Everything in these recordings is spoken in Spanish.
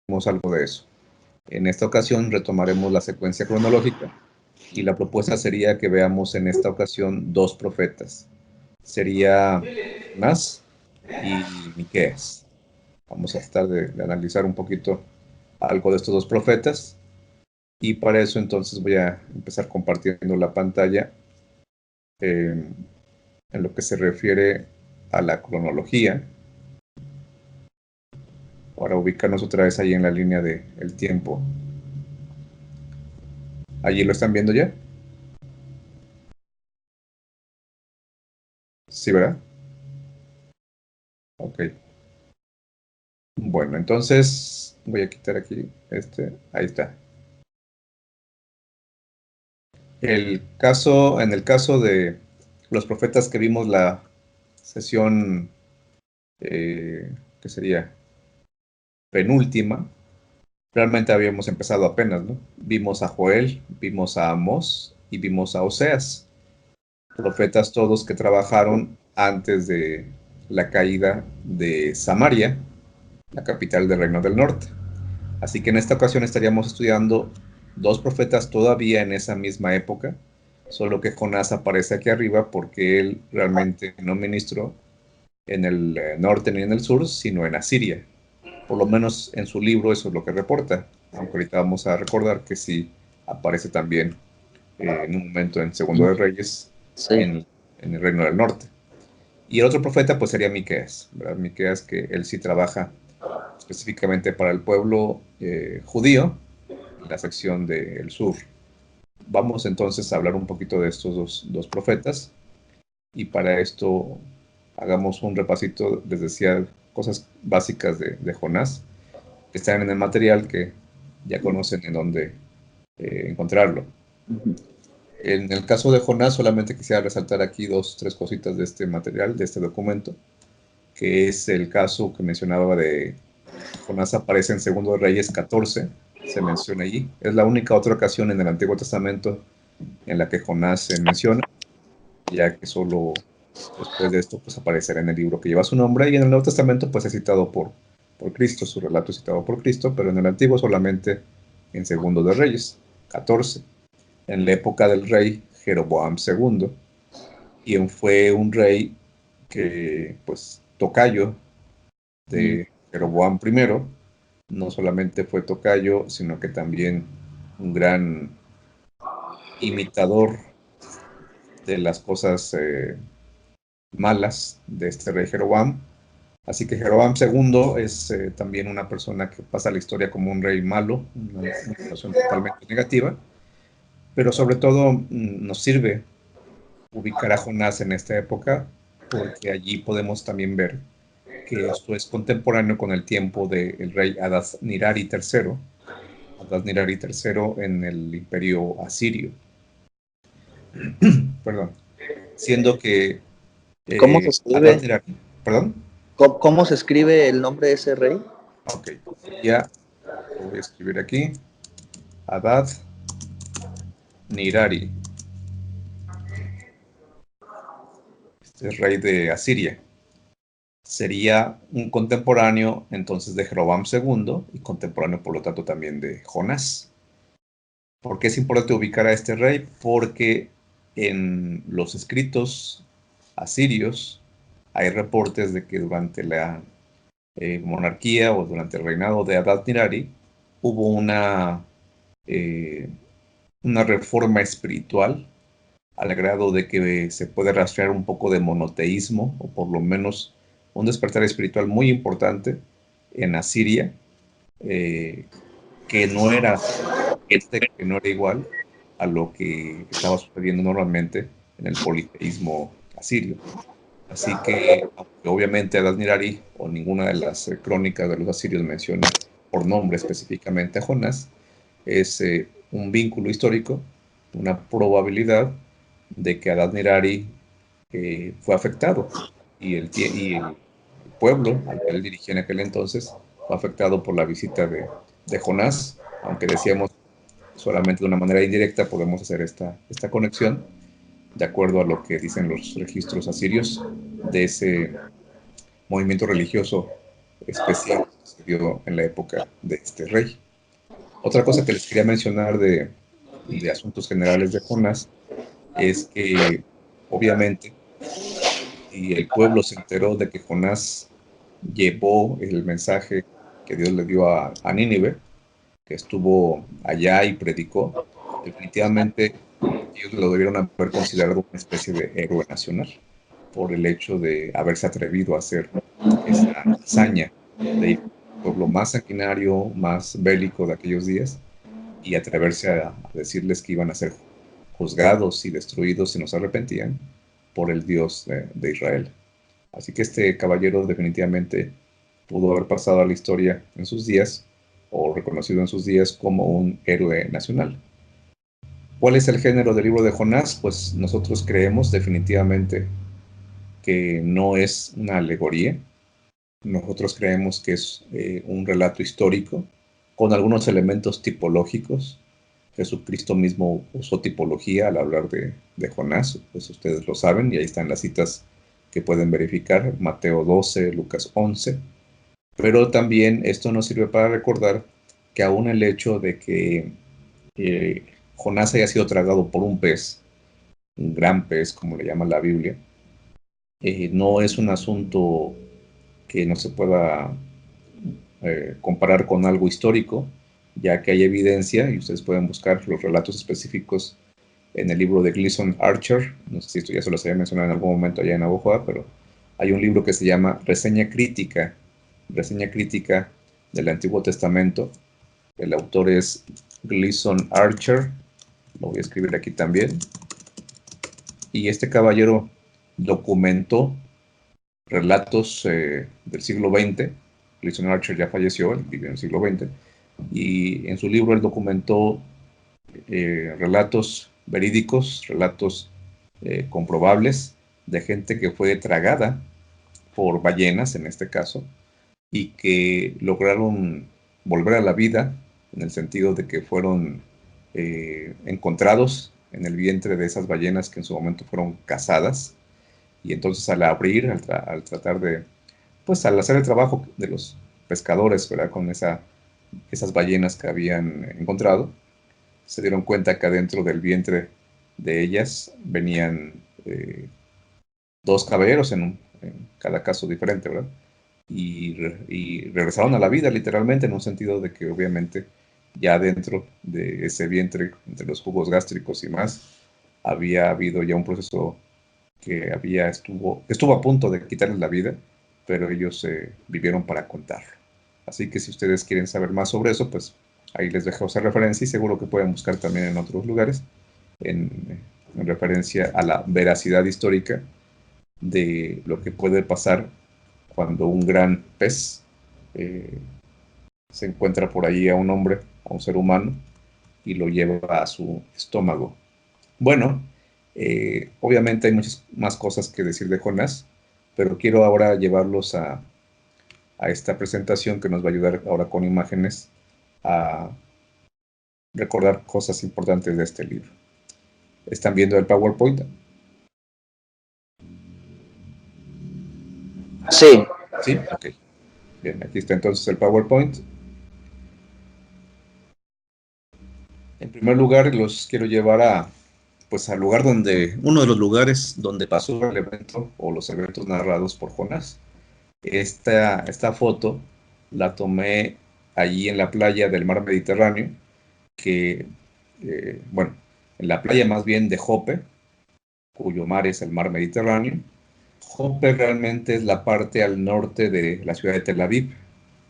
algo de eso. En esta ocasión retomaremos la secuencia cronológica y la propuesta sería que veamos en esta ocasión dos profetas. Sería Jonás y Miqueas. Vamos a tratar de analizar un poquito algo de estos dos profetas y para eso entonces voy a empezar compartiendo la pantalla en lo que se refiere a la cronología para ubicarnos otra vez ahí en la línea del tiempo. ¿Allí lo están viendo ya? Sí, ¿verdad? Ok. Bueno, entonces voy a quitar aquí ahí está. En el caso de los profetas que vimos la sesión, que sería penúltima, realmente habíamos empezado apenas, ¿no? Vimos a Joel, vimos a Amós y vimos a Oseas, profetas todos que trabajaron antes de la caída de Samaria, la capital del Reino del Norte. Así que en esta ocasión estaríamos estudiando dos profetas todavía en esa misma época, solo que Jonás aparece aquí arriba porque él realmente no ministró en el norte ni en el sur, sino en Asiria. Por lo menos en su libro eso es lo que reporta, aunque ahorita vamos a recordar que sí aparece también en un momento en Segundo de Reyes Sí. en el Reino del Norte. Y el otro profeta pues sería Miqueas, ¿verdad? Miqueas, que él sí trabaja específicamente para el pueblo judío, en la sección del sur. Vamos entonces a hablar un poquito de estos dos profetas y para esto hagamos un repasito, les decía, cosas básicas de Jonás, que están en el material que ya conocen en dónde encontrarlo. En el caso de Jonás solamente quisiera resaltar aquí tres cositas de este material, de este documento, que es el caso que mencionaba de Jonás aparece en Segundo de Reyes 14, se menciona allí. Es la única otra ocasión en el Antiguo Testamento en la que Jonás se menciona, ya que solo después de esto pues aparecerá en el libro que lleva su nombre, y en el Nuevo Testamento pues es citado por Cristo, su relato es citado por Cristo, pero en el Antiguo solamente en Segundo de Reyes 14, en la época del rey Jeroboam II, quien fue un rey que pues tocayo de Jeroboam I, no solamente fue tocayo, sino que también un gran imitador de las cosas malas de este rey Jeroboam. Así que Jeroboam II es también una persona que pasa a la historia como un rey malo, una situación totalmente negativa, pero sobre todo nos sirve ubicar a Jonás en esta época, porque allí podemos también ver que esto es contemporáneo con el tiempo del rey Adad-Nirari III, Adad-Nirari III en el imperio asirio. Perdón. Siendo que ¿Cómo se escribe? Adad-Nirari, perdón. ¿Cómo se escribe el nombre de ese rey? Ok, sería, lo voy a escribir aquí, Adad-Nirari. Este es rey de Asiria. Sería un contemporáneo entonces de Jeroboam II y contemporáneo por lo tanto también de Jonás. ¿Por qué es importante ubicar a este rey? Porque en los escritos asirios hay reportes de que durante la monarquía o durante el reinado de Adad-Nirari hubo una reforma espiritual al grado de que se puede rastrear un poco de monoteísmo, o por lo menos un despertar espiritual muy importante en Asiria, que no era igual a lo que estaba sucediendo normalmente en el politeísmo asirio. Así que, aunque obviamente Adad-Nirari o ninguna de las crónicas de los asirios menciona por nombre específicamente a Jonás, es un vínculo histórico, una probabilidad de que Adad-Nirari fue afectado y el pueblo al que él dirigía en aquel entonces fue afectado por la visita de Jonás, aunque decíamos solamente de una manera indirecta podemos hacer esta conexión, de acuerdo a lo que dicen los registros asirios de ese movimiento religioso especial que se dio en la época de este rey. Otra cosa que les quería mencionar de asuntos generales de Jonás es que, obviamente, y el pueblo se enteró de que Jonás llevó el mensaje que Dios le dio a Nínive, que estuvo allá y predicó, definitivamente ellos lo debieron haber considerado una especie de héroe nacional por el hecho de haberse atrevido a hacer esa hazaña de ir al pueblo más sanguinario, más bélico de aquellos días y atreverse a decirles que iban a ser juzgados y destruidos si no se arrepentían por el Dios de Israel. Así que este caballero definitivamente pudo haber pasado a la historia en sus días o reconocido en sus días como un héroe nacional. ¿Cuál es el género del libro de Jonás? Pues nosotros creemos definitivamente que no es una alegoría. Nosotros creemos que es un relato histórico con algunos elementos tipológicos. Jesucristo mismo usó tipología al hablar de Jonás, pues ustedes lo saben, y ahí están las citas que pueden verificar, Mateo 12, Lucas 11. Pero también esto nos sirve para recordar que aún el hecho de que Jonás haya sido tragado por un pez, un gran pez, como le llama la Biblia, no es un asunto que no se pueda comparar con algo histórico, ya que hay evidencia, y ustedes pueden buscar los relatos específicos en el libro de Gleason Archer, no sé si esto ya se los había mencionado en algún momento allá en Navojoa, pero hay un libro que se llama Reseña Crítica del Antiguo Testamento. El autor es Gleason Archer, lo voy a escribir aquí también, y este caballero documentó relatos del siglo XX. Gleason Archer ya falleció, él vivió en el siglo XX, y en su libro él documentó relatos verídicos, relatos comprobables de gente que fue tragada por ballenas, en este caso, y que lograron volver a la vida, en el sentido de que fueron encontrados en el vientre de esas ballenas que en su momento fueron cazadas, y entonces al abrir, al tratar de, pues al hacer el trabajo de los pescadores, ¿verdad? Con esas ballenas que habían encontrado, se dieron cuenta que adentro del vientre de ellas venían dos caballeros en cada caso diferente, ¿verdad? Y regresaron a la vida literalmente, en un sentido de que obviamente ya dentro de ese vientre, entre los jugos gástricos y más, había habido ya un proceso que estuvo a punto de quitarles la vida, pero ellos vivieron para contarlo. Así que si ustedes quieren saber más sobre eso, pues ahí les dejo esa referencia y seguro que pueden buscar también en otros lugares en referencia a la veracidad histórica de lo que puede pasar cuando un gran pez eh, se encuentra por ahí a un hombre, a un ser humano, y lo lleva a su estómago. Bueno, obviamente hay muchas más cosas que decir de Jonás, pero quiero ahora llevarlos a esta presentación que nos va a ayudar ahora con imágenes a recordar cosas importantes de este libro. ¿Están viendo el PowerPoint? Sí, Sí, ok. Bien, aquí está entonces el PowerPoint. En primer lugar, los quiero llevar pues al lugar uno de los lugares donde pasó el evento o los eventos narrados por Jonás. Esta foto la tomé allí en la playa del mar Mediterráneo, bueno, en la playa más bien de Jope, cuyo mar es el mar Mediterráneo. Jope realmente es la parte al norte de la ciudad de Tel Aviv.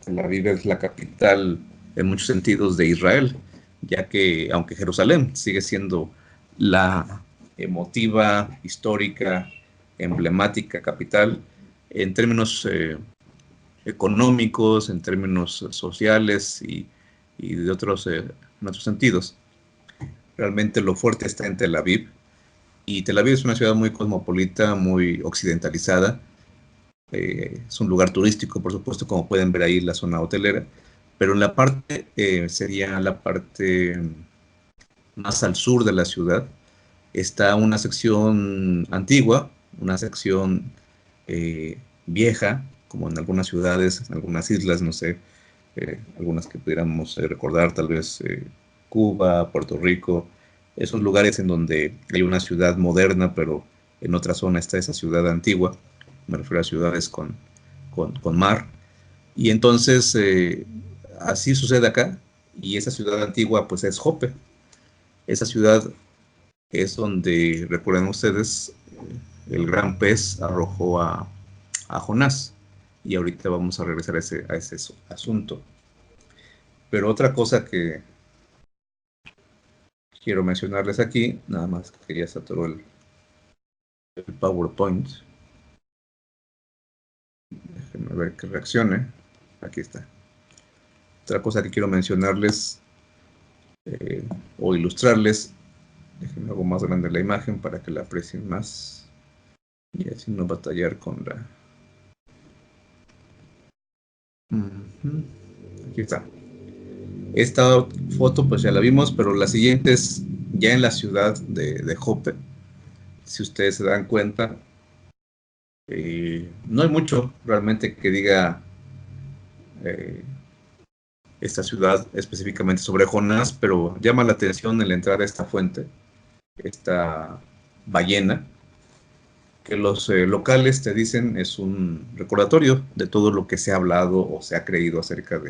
Tel Aviv es la capital en muchos sentidos de Israel, ya que aunque Jerusalén sigue siendo la emotiva, histórica, emblemática capital, en términos económicos, en términos sociales y en otros sentidos. Realmente lo fuerte está en Tel Aviv, y Tel Aviv es una ciudad muy cosmopolita, muy occidentalizada. Es un lugar turístico, por supuesto, como pueden ver ahí la zona hotelera, pero en la parte, sería la parte más al sur de la ciudad, está una sección antigua, una sección vieja, como en algunas ciudades, en algunas islas, no sé, algunas que pudiéramos recordar, tal vez Cuba, Puerto Rico, esos lugares en donde hay una ciudad moderna, pero en otra zona está esa ciudad antigua, me refiero a ciudades con mar, y entonces así sucede acá, y esa ciudad antigua pues es Jope, esa ciudad es donde, recuerden ustedes, el gran pez arrojó a Jonás, y ahorita vamos a regresar a ese asunto. Pero otra cosa que quiero mencionarles aquí, nada más que ya saturó el PowerPoint. Déjenme ver que reaccione. Aquí está. Otra cosa que quiero mencionarles o ilustrarles, déjenme hago más grande la imagen para que la aprecien más y así no batallar con la... Aquí está. Esta foto pues ya la vimos, pero la siguiente es ya en la ciudad de Jope. Si ustedes se dan cuenta, no hay mucho realmente que diga eh, esta ciudad específicamente sobre Jonás, pero llama la atención el entrar a esta fuente, esta ballena, que los locales te dicen es un recordatorio de todo lo que se ha hablado o se ha creído acerca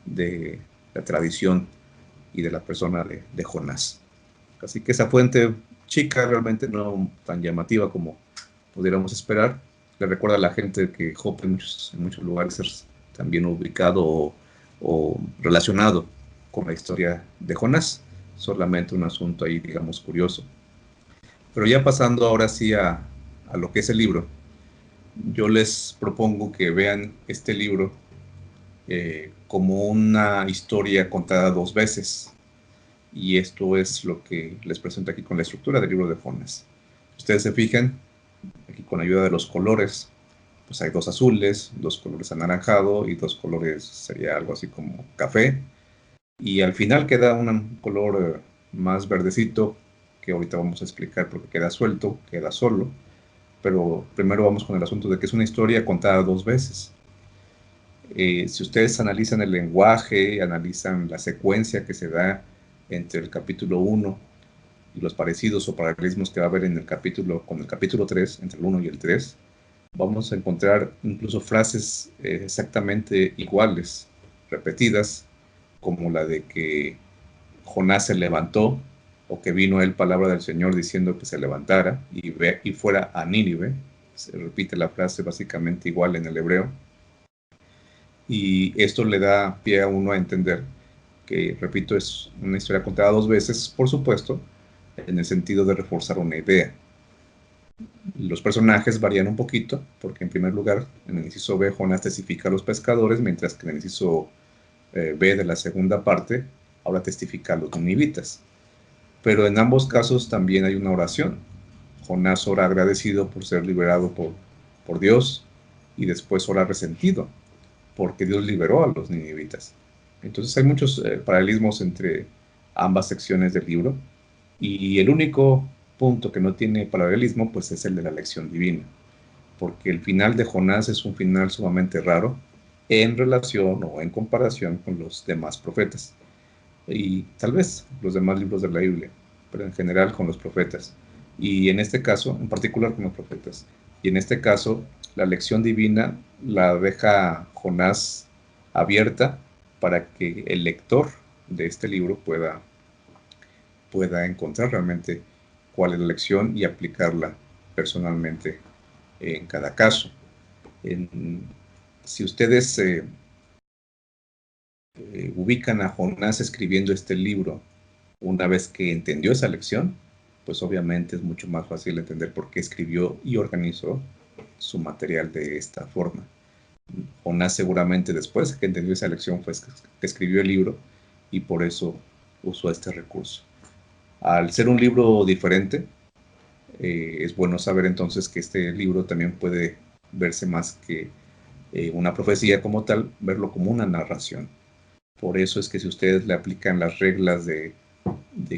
de la tradición y de la persona de Jonás. Así que esa fuente chica, realmente no tan llamativa como pudiéramos esperar, le recuerda a la gente que Jope en muchos lugares es también ubicado o relacionado con la historia de Jonás. Solamente un asunto ahí, digamos, curioso. Pero ya pasando ahora sí a lo que es el libro, yo les propongo que vean este libro como una historia contada dos veces. Y esto es lo que les presento aquí con la estructura del libro de Jonás. Ustedes se fijan, aquí con ayuda de los colores, pues hay dos azules, dos colores anaranjado y dos colores, sería algo así como café. Y al final queda un color más verdecito, que ahorita vamos a explicar porque queda suelto, queda solo. Pero primero vamos con el asunto de que es una historia contada dos veces. Si ustedes analizan el lenguaje, analizan la secuencia que se da entre el capítulo 1 y los parecidos o paralelismos que va a haber en el capítulo, con el capítulo 3, entre el 1 y el 3, vamos a encontrar incluso frases exactamente iguales, repetidas, como la de que Jonás se levantó, o que vino él palabra del Señor diciendo que se levantara y fuera a Nínive. Se repite la frase básicamente igual en el hebreo. Y esto le da pie a uno a entender que, repito, es una historia contada dos veces, por supuesto, en el sentido de reforzar una idea. Los personajes varían un poquito, porque en primer lugar, en el inciso B, Jonás testifica a los pescadores, mientras que en el inciso B de la segunda parte, ahora testifica a los ninivitas. Pero en ambos casos también hay una oración. Jonás ora agradecido por ser liberado por Dios y después ora resentido porque Dios liberó a los ninivitas. Entonces hay muchos paralelismos entre ambas secciones del libro y el único punto que no tiene paralelismo pues es el de la lección divina, porque el final de Jonás es un final sumamente raro en relación o en comparación con los demás profetas y tal vez los demás libros de la Biblia, pero en general con los profetas. Y en este caso, en particular con los profetas. Y en este caso, la lección divina la deja Jonás abierta para que el lector de este libro pueda encontrar realmente cuál es la lección y aplicarla personalmente en cada caso. Si ustedes ubican a Jonás escribiendo este libro una vez que entendió esa lección, pues obviamente es mucho más fácil entender por qué escribió y organizó su material de esta forma. Jonás seguramente después que entendió esa lección fue que escribió el libro y por eso usó este recurso. Al ser un libro diferente, es bueno saber entonces que este libro también puede verse más que una profecía como tal, verlo como una narración. Por eso es que si ustedes le aplican las reglas de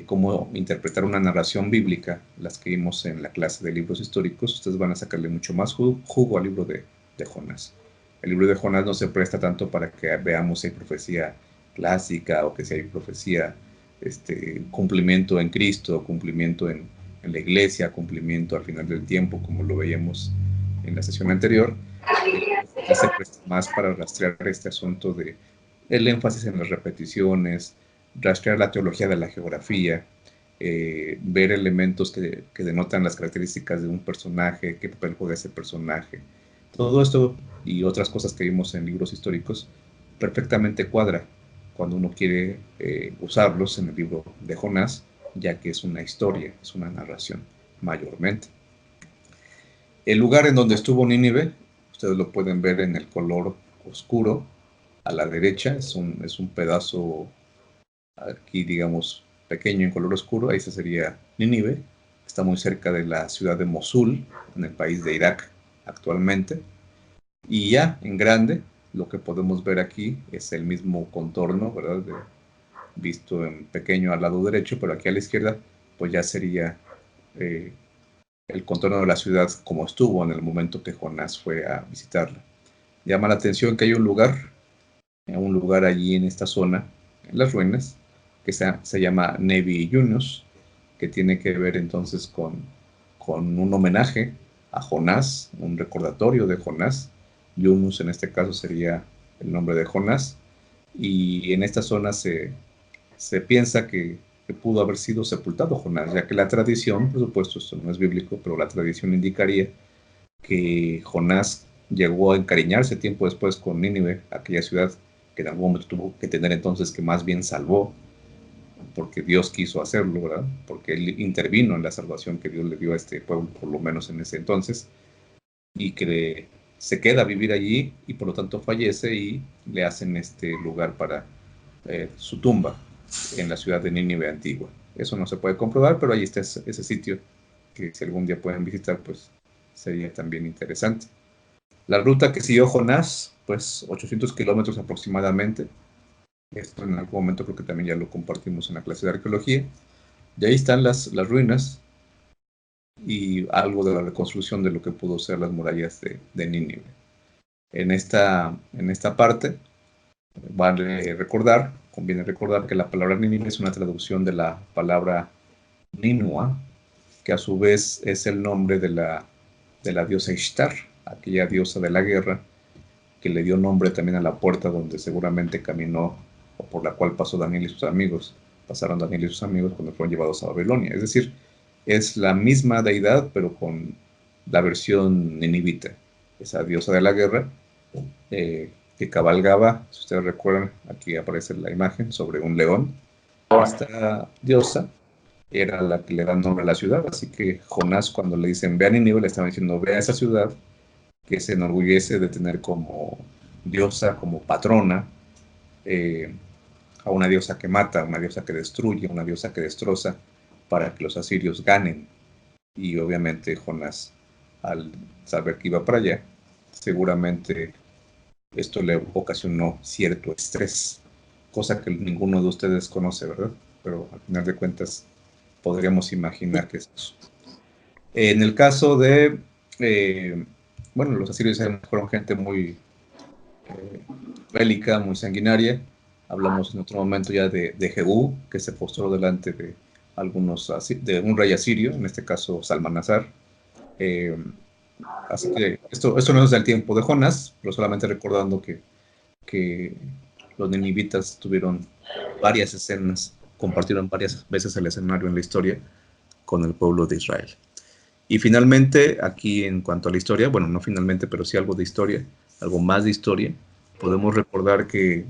cómo interpretar una narración bíblica, las que vimos en la clase de libros históricos, ustedes van a sacarle mucho más jugo al libro de Jonás. el libro de Jonás no se presta tanto para que veamos si hay profecía clásica o que si hay profecía, cumplimiento en Cristo, cumplimiento en la iglesia, cumplimiento al final del tiempo, como lo veíamos en la sesión anterior. Se presta más para rastrear este asunto de el énfasis en las repeticiones, rastrear la teología de la geografía, ver elementos que denotan las características de un personaje, qué papel juega ese personaje. Todo esto y otras cosas que vimos en libros históricos perfectamente cuadra cuando uno quiere usarlos en el libro de Jonás, ya que es una historia, es una narración mayormente. El lugar en donde estuvo Nínive, ustedes lo pueden ver en el color oscuro a la derecha, es un pedazo aquí, digamos, pequeño en color oscuro, ahí sería Nínive, está muy cerca de la ciudad de Mosul, en el país de Irak actualmente, y ya en grande, lo que podemos ver aquí es el mismo contorno, ¿verdad? Visto en pequeño al lado derecho, pero aquí a la izquierda, pues ya sería el contorno de la ciudad como estuvo en el momento que Jonás fue a visitarla. Llama la atención que hay un lugar allí en esta zona, en las ruinas, que se llama Nevi Yunus, que tiene que ver entonces con un homenaje a Jonás, un recordatorio de Jonás. Yunus en este caso sería el nombre de Jonás, y en esta zona se piensa que pudo haber sido sepultado Jonás, ya que la tradición, por supuesto esto no es bíblico, pero la tradición indicaría que Jonás llegó a encariñarse tiempo después con Nínive, aquella ciudad que en algún momento tuvo que tener entonces, que más bien salvó, porque Dios quiso hacerlo, ¿verdad? Porque Él intervino en la salvación que Dios le dio a este pueblo, por lo menos en ese entonces, y que se queda a vivir allí y por lo tanto fallece y le hacen este lugar para su tumba en la ciudad de Nínive antigua. Eso no se puede comprobar, pero ahí está ese sitio que si algún día pueden visitar, pues sería también interesante. La ruta que siguió Jonás, pues 800 kilómetros aproximadamente. Esto en algún momento creo que también ya lo compartimos en la clase de arqueología. Y ahí están las ruinas y algo de la reconstrucción de lo que pudo ser las murallas de Nínive. En esta parte conviene recordar que la palabra Nínive es una traducción de la palabra Ninua, que a su vez es el nombre de la diosa Ishtar, aquella diosa de la guerra, que le dio nombre también a la puerta donde seguramente caminó o por la cual pasó Daniel y sus amigos. Pasaron Daniel y sus amigos cuando fueron llevados a Babilonia. Es decir, es la misma deidad, pero con la versión ninivita, esa diosa de la guerra, que cabalgaba, si ustedes recuerdan, aquí aparece la imagen, sobre un león. Esta diosa era la que le da nombre a la ciudad, así que Jonás, cuando le dicen ve a Nínive, le estaban diciendo ve a esa ciudad que se enorgullece de tener como diosa, como patrona, a una diosa que mata, una diosa que destruye, una diosa que destroza, para que los asirios ganen. Y obviamente Jonás, al saber que iba para allá, seguramente esto le ocasionó cierto estrés, cosa que ninguno de ustedes conoce, ¿verdad? Pero al final de cuentas podríamos imaginar que es eso. En el caso de, bueno, los asirios fueron gente muy bélica, muy sanguinaria. Hablamos en otro momento ya de Jehú, que se postró delante de de un rey asirio, en este caso Salmanasar. Así que esto no es del tiempo de Jonás, pero solamente recordando que los ninivitas tuvieron varias escenas, compartieron varias veces el escenario en la historia con el pueblo de Israel. Y finalmente, aquí en cuanto a la historia, bueno, no finalmente, pero sí algo de historia, algo más de historia, podemos recordar que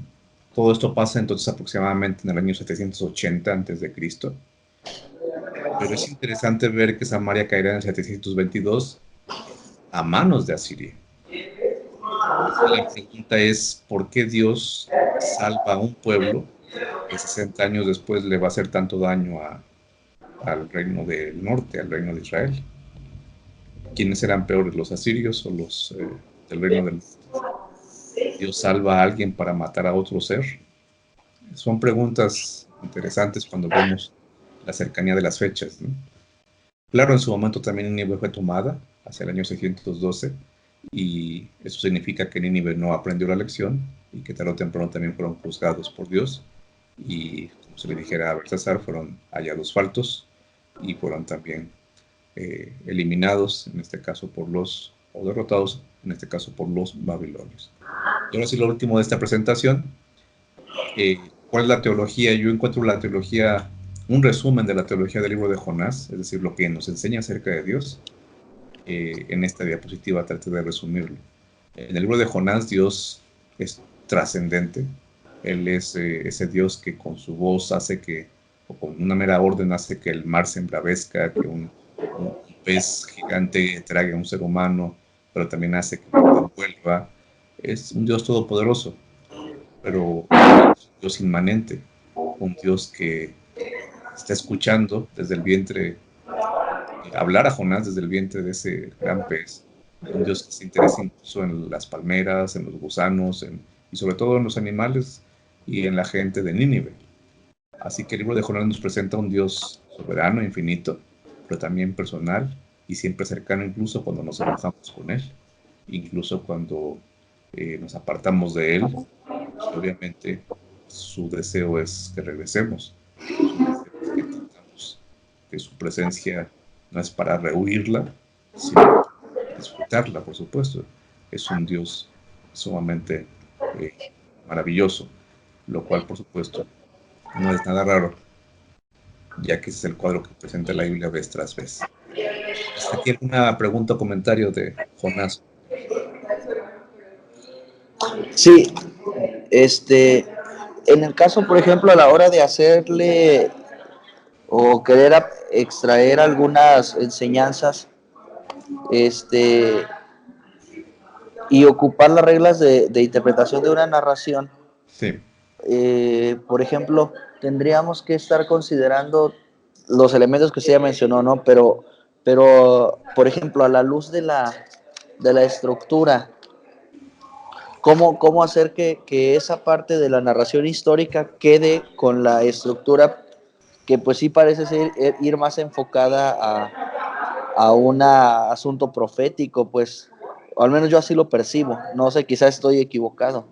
todo esto pasa entonces aproximadamente en el año 780 a.C., pero es interesante ver que Samaria caerá en el 722 a manos de Asiria. La pregunta es, ¿por qué Dios salva a un pueblo que 60 años después le va a hacer tanto daño al reino del norte, al reino de Israel? ¿Quiénes eran peores, los asirios o los del reino del norte? ¿Dios salva a alguien para matar a otro ser? Son preguntas interesantes cuando vemos la cercanía de las fechas, ¿no? Claro, en su momento también Nínive fue tomada, hacia el año 612, y eso significa que Nínive no aprendió la lección y que tarde o temprano también fueron juzgados por Dios y, como se le dijera a Belsasar, fueron hallados faltos y fueron también eliminados, en este caso o derrotados, en este caso por los babilonios. Y ahora sí, lo último de esta presentación, ¿cuál es la teología? Yo encuentro la teología, un resumen de la teología del libro de Jonás, es decir, lo que nos enseña acerca de Dios. En esta diapositiva traté de resumirlo. En el libro de Jonás, Dios es trascendente. Él es ese Dios que con su voz hace que, o con una mera orden, hace que el mar se embravezca, que un pez gigante trague a un ser humano, pero también hace que lo envuelva. Es un Dios todopoderoso, pero es un Dios inmanente, un Dios que está escuchando desde el vientre, hablar a Jonás desde el vientre de ese gran pez, un Dios que se interesa incluso en las palmeras, en los gusanos, y sobre todo en los animales y en la gente de Nínive. Así que el libro de Jonás nos presenta un Dios soberano, infinito, pero también personal y siempre cercano, incluso cuando nos enojamos con Él, incluso cuando nos apartamos de Él, y obviamente su deseo es que regresemos, su deseo es que entendamos que su presencia no es para rehuirla, sino para disfrutarla, por supuesto. Es un Dios sumamente maravilloso, lo cual, por supuesto, no es nada raro, ya que ese es el cuadro que presenta la Biblia vez tras vez. ¿Hasta aquí alguna pregunta o comentario de Jonás? Sí, en el caso, por ejemplo, a la hora de hacerle o querer extraer algunas enseñanzas, y ocupar las reglas de interpretación de una narración, Sí. Por ejemplo, tendríamos que estar considerando los elementos que usted ya mencionó, ¿no? Pero por ejemplo, a la luz de la estructura, ¿cómo hacer que esa parte de la narración histórica quede con la estructura que pues sí parece ser ir más enfocada a un asunto profético, pues, o al menos yo así lo percibo, no sé, quizás estoy equivocado.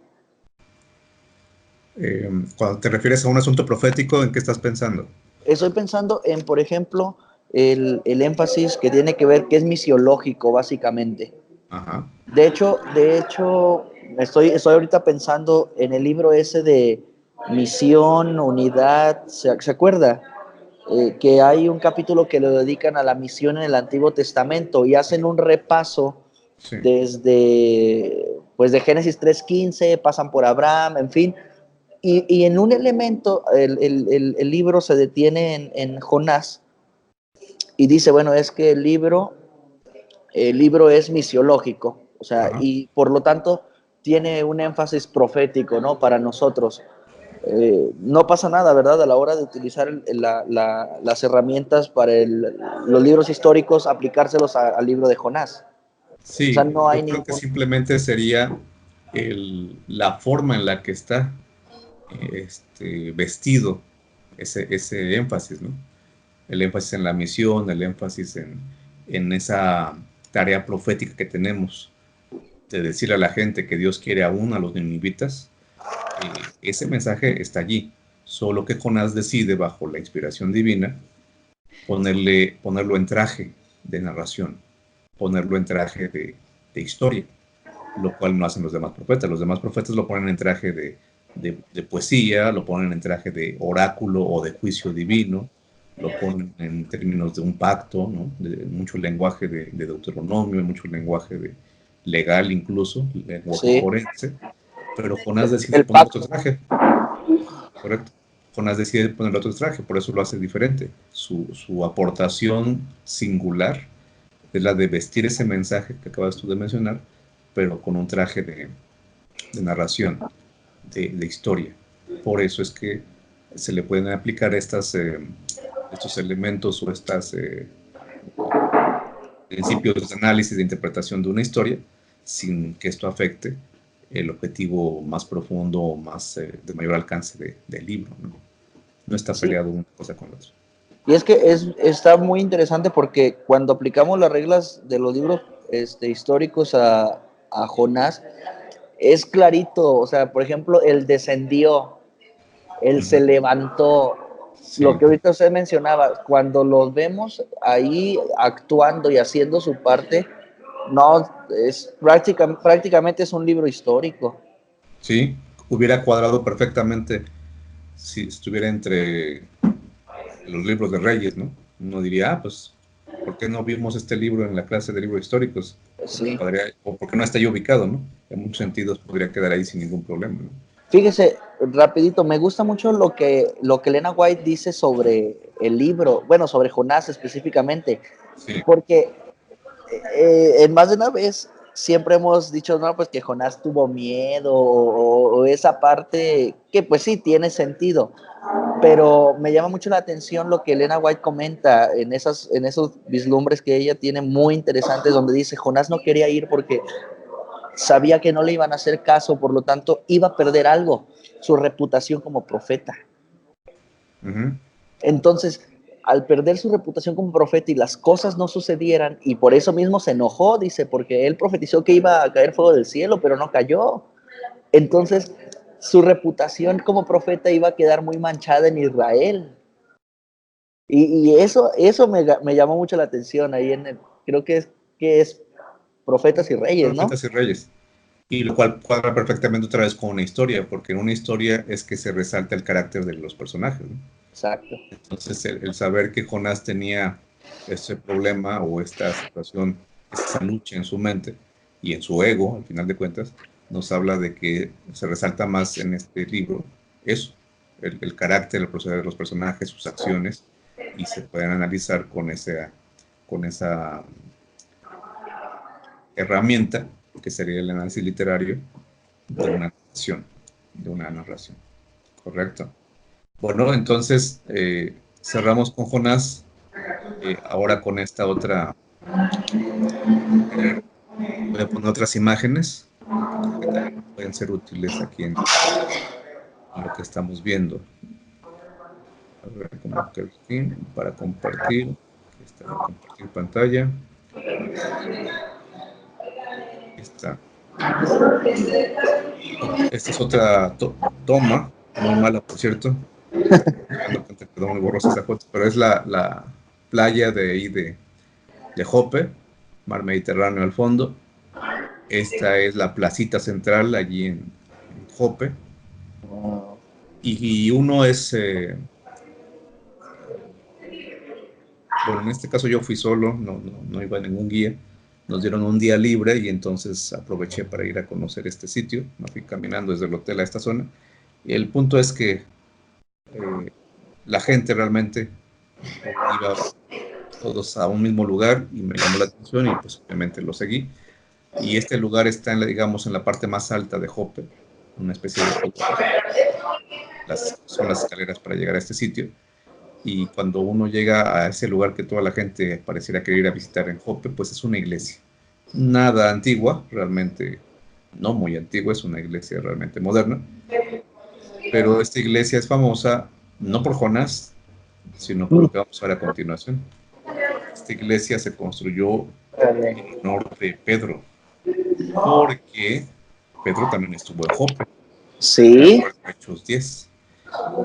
Cuando te refieres a un asunto profético, ¿en qué estás pensando? Estoy pensando en, por ejemplo, el énfasis que tiene que ver, que es misiológico, básicamente. Ajá. Estoy ahorita pensando en el libro ese de misión, unidad, ¿se acuerda? Que hay un capítulo que lo dedican a la misión en el Antiguo Testamento y hacen un repaso Sí. desde, pues de Génesis 3:15, pasan por Abraham, en fin, y en un elemento, el libro se detiene en Jonás y dice, bueno, es que el libro es misiológico, o sea, Ajá. y por lo tanto tiene un énfasis profético, ¿no? Para nosotros. No pasa nada, ¿verdad? A la hora de utilizar las herramientas para los libros históricos, aplicárselos al libro de Jonás. O sea, Sí, no hay yo creo que ningún... simplemente sería la forma en la que está vestido ese énfasis, ¿no? El énfasis en la misión, el énfasis en esa tarea profética que tenemos de decirle a la gente que Dios quiere aún a los ninivitas. Ese mensaje está allí, solo que Jonás decide, bajo la inspiración divina, ponerlo en traje de narración, ponerlo en traje de historia, lo cual no hacen los demás profetas. Los demás profetas lo ponen en traje de poesía, lo ponen en traje de oráculo o de juicio divino, lo ponen en términos de un pacto, ¿no? De mucho lenguaje de Deuteronomio, mucho lenguaje legal incluso, lenguaje Sí, forense, pero Jonás decide el poner otro pacto. traje, correcto. Jonás decide poner otro traje, por eso lo hace diferente. Su aportación singular es la de vestir ese mensaje que acabas tú de mencionar, pero con un traje de narración, de historia. Por eso es que se le pueden aplicar estos elementos o estos principios de análisis, de interpretación de una historia, sin que esto afecte el objetivo más profundo, más de mayor alcance del libro. ¿No? No está Sí. peleado una cosa con la otra. Y es que está muy interesante porque cuando aplicamos las reglas de los libros históricos a Jonás, es clarito, o sea, por ejemplo, él descendió, él se levantó, Sí. lo que ahorita usted mencionaba, cuando los vemos ahí actuando y haciendo su parte, no, es prácticamente es un libro histórico. Sí, hubiera cuadrado perfectamente si estuviera entre los libros de Reyes, ¿no? Uno diría, pues, ¿por qué no vimos este libro en la clase de libros históricos? Sí. O ¿por qué no está ahí ubicado, no? En muchos sentidos podría quedar ahí sin ningún problema, ¿no? Fíjese, rapidito, me gusta mucho lo que Elena White dice sobre el libro, bueno, sobre Jonás específicamente, Sí. porque en más de una vez siempre hemos dicho, no, pues que Jonás tuvo miedo o esa parte que pues sí tiene sentido, pero me llama mucho la atención lo que Elena White comenta en esos vislumbres que ella tiene muy interesantes, donde dice, Jonás no quería ir porque sabía que no le iban a hacer caso, por lo tanto iba a perder algo, su reputación como profeta. Entonces, al perder su reputación como profeta y las cosas no sucedieran, y por eso mismo se enojó, dice, porque él profetizó que iba a caer fuego del cielo, pero no cayó. Entonces, su reputación como profeta iba a quedar muy manchada en Israel. Y eso me llamó mucho la atención ahí creo que es Profetas y Reyes, ¿no? Profetas y Reyes. Y lo cual cuadra perfectamente otra vez con una historia, porque en una historia es que se resalta el carácter de los personajes, ¿no? Exacto. Entonces, el saber que Jonás tenía ese problema o esta situación, esa lucha en su mente y en su ego, al final de cuentas, nos habla de que se resalta más en este libro eso, el carácter, el proceder de los personajes, sus acciones, y se pueden analizar con esa herramienta que sería el análisis literario de una narración, ¿correcto? Bueno, entonces cerramos con Jonás, ahora con esta otra, voy a poner otras imágenes que también pueden ser útiles aquí en lo que estamos viendo. A ver, como que aquí, para compartir, aquí está, compartir pantalla, aquí está. Esta es otra toma, muy mala por cierto, me dando cuenta que quedó muy borrosa esa foto, pero es la playa de ahí de Jope, mar Mediterráneo al fondo. Esta es la placita central allí en Jope. Y uno es, bueno, en este caso yo fui solo, no iba ningún guía. Nos dieron un día libre y entonces aproveché para ir a conocer este sitio. Me fui caminando desde el hotel a esta zona. Y el punto es que la gente realmente iba todos a un mismo lugar y me llamó la atención y pues obviamente lo seguí. Y este lugar está, digamos, en la parte más alta de Jope, una especie de son las escaleras para llegar a este sitio. Y cuando uno llega a ese lugar que toda la gente pareciera querer ir a visitar en Jope, pues es una iglesia. Nada antigua, realmente no muy antigua, es una iglesia realmente moderna. Pero esta iglesia es famosa no por Jonás, sino por lo que vamos a ver a continuación. Esta iglesia se construyó en honor de Pedro, porque Pedro también estuvo en Jope, de Sí. acuerdo a Hechos 10.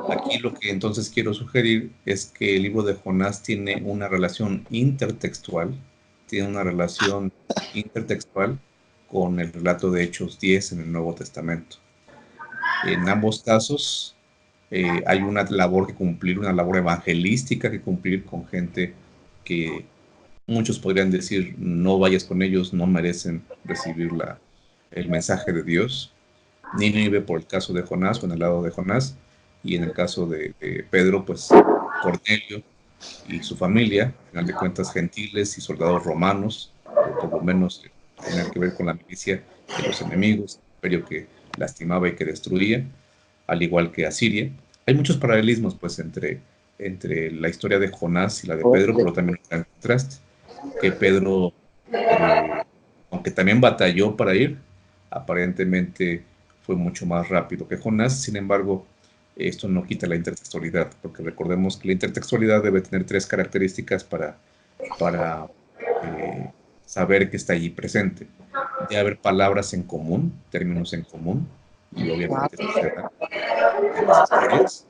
Aquí lo que entonces quiero sugerir es que el libro de Jonás tiene una relación intertextual con el relato de Hechos 10 en el Nuevo Testamento. En ambos casos hay una labor que cumplir, una labor evangelística que cumplir con gente que muchos podrían decir no vayas con ellos, no merecen recibir el mensaje de Dios. Nínive por el caso de Jonás o en el lado de Jonás, y en el caso de Pedro, pues Cornelio y su familia, al final de cuentas gentiles y soldados romanos, o por lo menos tener que ver con la milicia de los enemigos, el imperio que lastimaba y que destruía, al igual que Asiria. Hay muchos paralelismos pues entre la historia de Jonás y la de Pedro, pero también un gran contraste, que Pedro, aunque también batalló para ir, aparentemente fue mucho más rápido que Jonás. Sin embargo, esto no quita la intertextualidad, porque recordemos que la intertextualidad debe tener tres características para saber que está allí presente. Debe haber palabras en común, términos en común, y obviamente esto se da en las historias.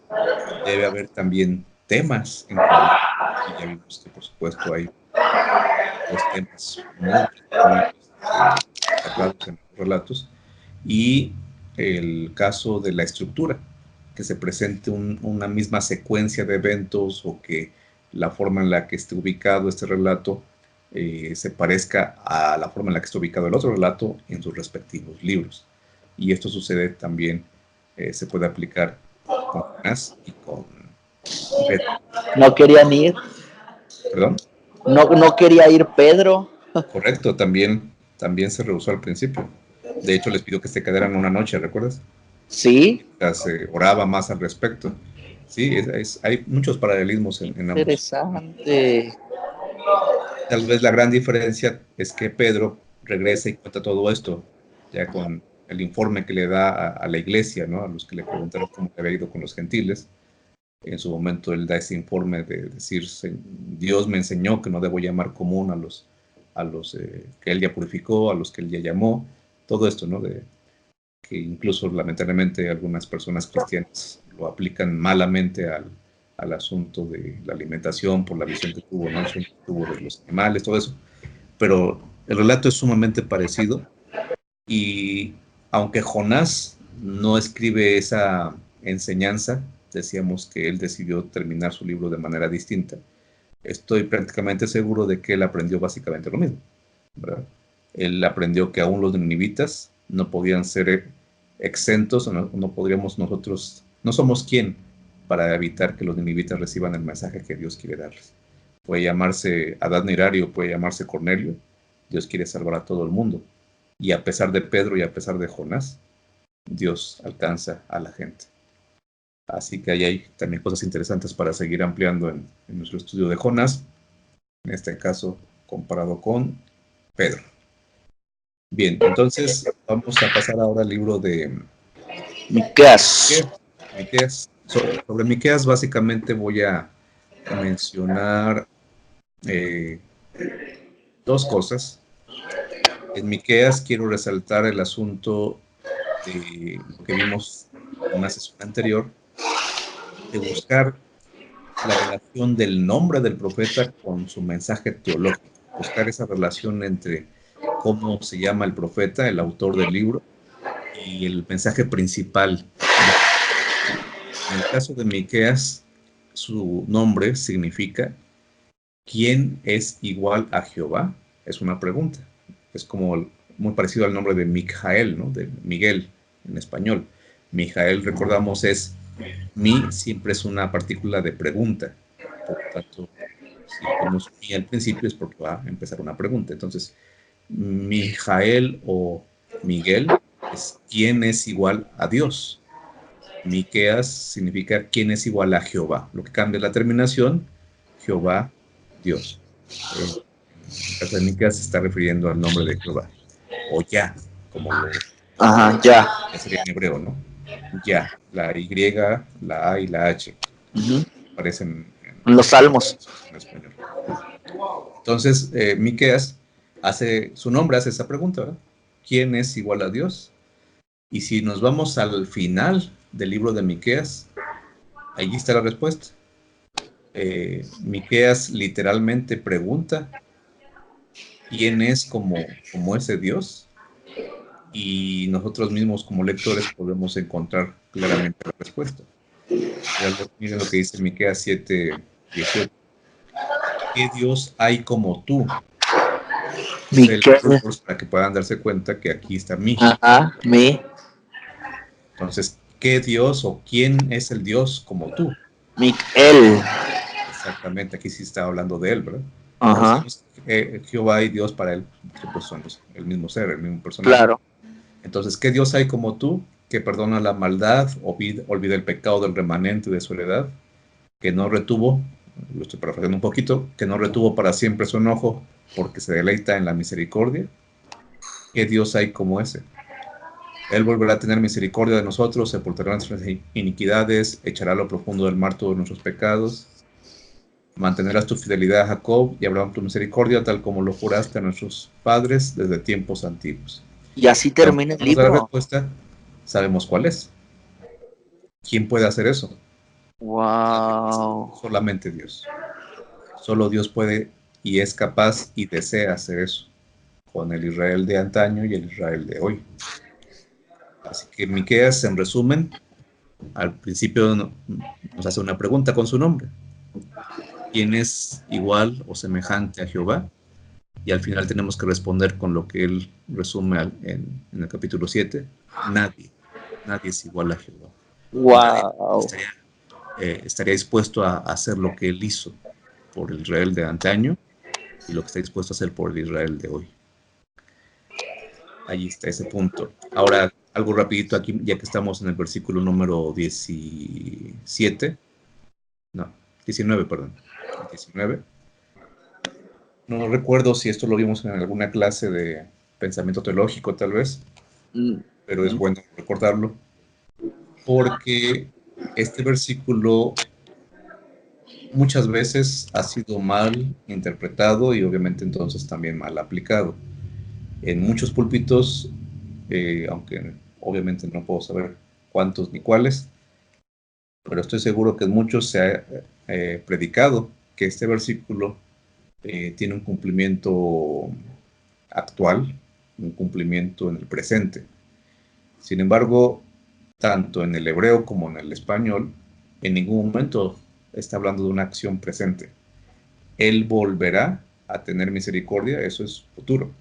Debe haber también temas en común, y ya vimos que por supuesto hay dos temas muy hablados en los relatos, y el caso de la estructura, que se presente una misma secuencia de eventos o que la forma en la que esté ubicado este relato se parezca a la forma en la que está ubicado el otro relato en sus respectivos libros. Y esto sucede también, se puede aplicar con Jonás y con Pedro. No querían ir. ¿Perdón? No quería ir Pedro. Correcto, también se rehusó al principio. De hecho, les pidió que se quedaran una noche, ¿recuerdas? Sí. Se oraba más al respecto. Sí, hay muchos paralelismos en ambos. Interesante. Tal vez la gran diferencia es que Pedro regresa y cuenta todo esto, ya con el informe que le da a la iglesia, ¿no? A los que le preguntaron cómo le había ido con los gentiles. En su momento él da ese informe de decir, Dios me enseñó que no debo llamar común a los que él ya purificó, a los que él ya llamó, todo esto, ¿no? Que incluso lamentablemente algunas personas cristianas lo aplican malamente al asunto de la alimentación por la visión que tuvo, ¿no? El sueño que tuvo de los animales, todo eso. Pero el relato es sumamente parecido, y aunque Jonás no escribe esa enseñanza, decíamos que él decidió terminar su libro de manera distinta, estoy prácticamente seguro de que él aprendió básicamente lo mismo, ¿verdad? Él aprendió que aún los ninivitas no podían ser exentos, no podríamos nosotros, no somos quien para evitar que los ninivitas reciban el mensaje que Dios quiere darles. Puede llamarse Adad Nirario, puede llamarse Cornelio, Dios quiere salvar a todo el mundo. Y a pesar de Pedro y a pesar de Jonás, Dios alcanza a la gente. Así que ahí hay también cosas interesantes para seguir ampliando en nuestro estudio de Jonás, en este caso comparado con Pedro. Bien, entonces vamos a pasar ahora al libro de Miqueas. Sobre Miqueas básicamente voy a mencionar dos cosas. En Miqueas quiero resaltar el asunto de lo que vimos en una sesión anterior, de buscar la relación del nombre del profeta con su mensaje teológico, buscar esa relación entre cómo se llama el profeta, el autor del libro, y el mensaje principal. En el caso de Miqueas, su nombre significa ¿quién es igual a Jehová? Es una pregunta. Es como muy parecido al nombre de Mijael, ¿no? De Miguel en español. Mijael, recordamos, es mi, siempre es una partícula de pregunta. Por lo tanto, si ponemos mi al principio es porque va a empezar una pregunta. Entonces, Mijael o Miguel es quién es igual a Dios. Miqueas significa quién es igual a Jehová. Lo que cambia es la terminación, Jehová, Dios. En el caso de Miqueas se está refiriendo al nombre de Jehová. O ya, como lo Ya. sería en hebreo, ¿no? Ya, la Y, la A y la H. Aparecen en los salmos. En español. Entonces, Miqueas su nombre hace esa pregunta, ¿verdad? ¿Quién es igual a Dios? Y si nos vamos al final del libro de Miqueas, allí está la respuesta. Miqueas literalmente pregunta quién es como ese Dios, y nosotros mismos como lectores podemos encontrar claramente la respuesta. Miren lo que dice Miqueas 7:18. ¿Qué Dios hay como tú? Para que puedan darse cuenta que aquí está mi. Mi. Entonces, ¿qué Dios o quién es el Dios como tú? Él. Exactamente, aquí sí está hablando de él, ¿verdad? Jehová y Dios para él, pues son el mismo ser, el mismo personaje. Claro. Entonces, ¿qué Dios hay como tú, que perdona la maldad, olvida el pecado del remanente de su heredad, que no retuvo, lo estoy parafraseando un poquito, que no retuvo para siempre su enojo, porque se deleita en la misericordia? ¿Qué Dios hay como ese? Él volverá a tener misericordia de nosotros, sepultará nuestras iniquidades, echará a lo profundo del mar todos nuestros pecados. Mantendrás tu fidelidad a Jacob y Abraham tu misericordia, tal como lo juraste a nuestros padres desde tiempos antiguos. Y así Y aunque termina el no nos da la libro. respuesta, sabemos cuál es. ¿Quién puede hacer eso? Wow. Solamente Dios. Solo Dios puede y es capaz y desea hacer eso con el Israel de antaño y el Israel de hoy. Así que Miqueas, en resumen, al principio nos hace una pregunta con su nombre. ¿Quién es igual o semejante a Jehová? Y al final tenemos que responder con lo que él resume en el capítulo 7. Nadie, nadie es igual a Jehová. Nadie Wow. estaría dispuesto a hacer lo que él hizo por el Israel de antaño y lo que está dispuesto a hacer por el Israel de hoy. Allí está ese punto. Ahora, algo rapidito aquí, ya que estamos en el versículo número 17. No, 19, perdón. 19. No recuerdo si esto lo vimos en alguna clase de pensamiento teológico, tal vez, pero es bueno recordarlo, porque este versículo muchas veces ha sido mal interpretado y obviamente entonces también mal aplicado. En muchos púlpitos, aunque obviamente no puedo saber cuántos ni cuáles, pero estoy seguro que en muchos se ha predicado que este versículo tiene un cumplimiento actual, un cumplimiento en el presente. Sin embargo, tanto en el hebreo como en el español, en ningún momento está hablando de una acción presente. Él volverá a tener misericordia, eso es futuro.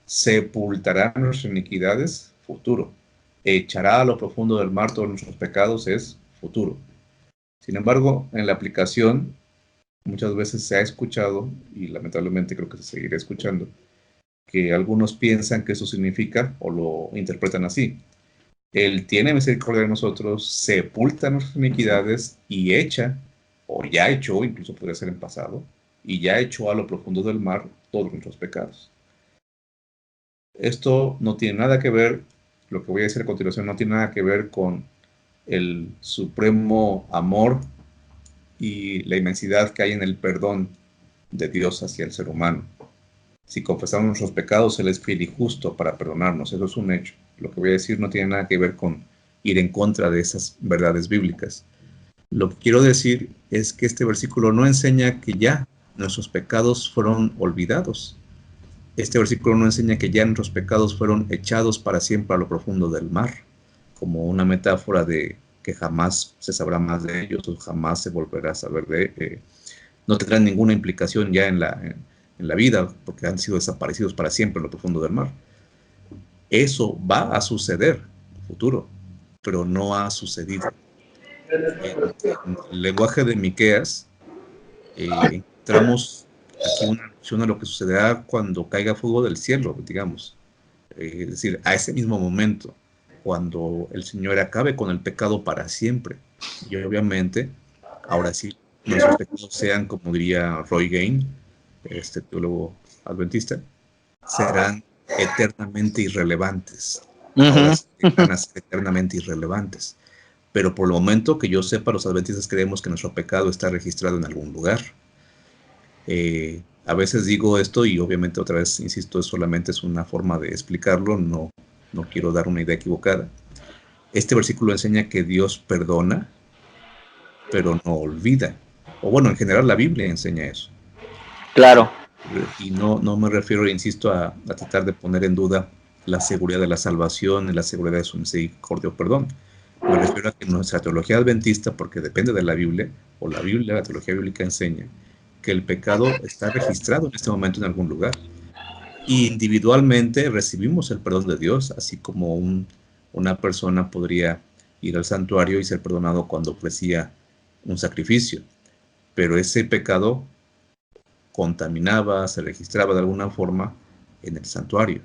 Sepultará nuestras iniquidades, futuro. Echará a lo profundo del mar todos nuestros pecados, es futuro. Sin embargo, en la aplicación, muchas veces se ha escuchado, y lamentablemente creo que se seguirá escuchando, que algunos piensan que eso significa, o lo interpretan así: Él tiene misericordia de nosotros, sepulta nuestras iniquidades y echa, o ya echó, incluso podría ser en pasado, y ya echó a lo profundo del mar todos nuestros pecados. Esto no tiene nada que ver, lo que voy a decir a continuación, no tiene nada que ver con el supremo amor y la inmensidad que hay en el perdón de Dios hacia el ser humano. Si confesamos nuestros pecados, Él es fiel y justo para perdonarnos. Eso es un hecho. Lo que voy a decir no tiene nada que ver con ir en contra de esas verdades bíblicas. Lo que quiero decir es que este versículo no enseña que ya nuestros pecados fueron olvidados. Este versículo no enseña que ya nuestros pecados fueron echados para siempre a lo profundo del mar, como una metáfora de que jamás se sabrá más de ellos o jamás se volverá a saber de no tendrán ninguna implicación ya en la vida, porque han sido desaparecidos para siempre en lo profundo del mar. Eso va a suceder en el futuro, pero no ha sucedido. En el lenguaje de Miqueas encontramos aquí una alusión a lo que sucederá cuando caiga fuego del cielo, digamos. Es decir, a ese mismo momento, cuando el Señor acabe con el pecado para siempre. Y obviamente, ahora sí, nuestros pecados sean, como diría Roy Gain, este teólogo adventista, serán eternamente irrelevantes. Ahora sí van a ser eternamente irrelevantes. Pero por el momento que yo sepa, los adventistas creemos que nuestro pecado está registrado en algún lugar. A veces digo esto y obviamente otra vez, insisto, solamente es una forma de explicarlo, no quiero dar una idea equivocada. Este versículo enseña que Dios perdona, pero no olvida. O bueno, en general la Biblia enseña eso. Claro. Y no me refiero, insisto, a tratar de poner en duda la seguridad de la salvación y la seguridad de su misericordia o perdón. Me refiero a que nuestra teología adventista, porque depende de la Biblia, o la Biblia, la teología bíblica enseña que el pecado está registrado en este momento en algún lugar. Y individualmente recibimos el perdón de Dios, así como una persona podría ir al santuario y ser perdonado cuando ofrecía un sacrificio. Pero ese pecado contaminaba, se registraba de alguna forma en el santuario.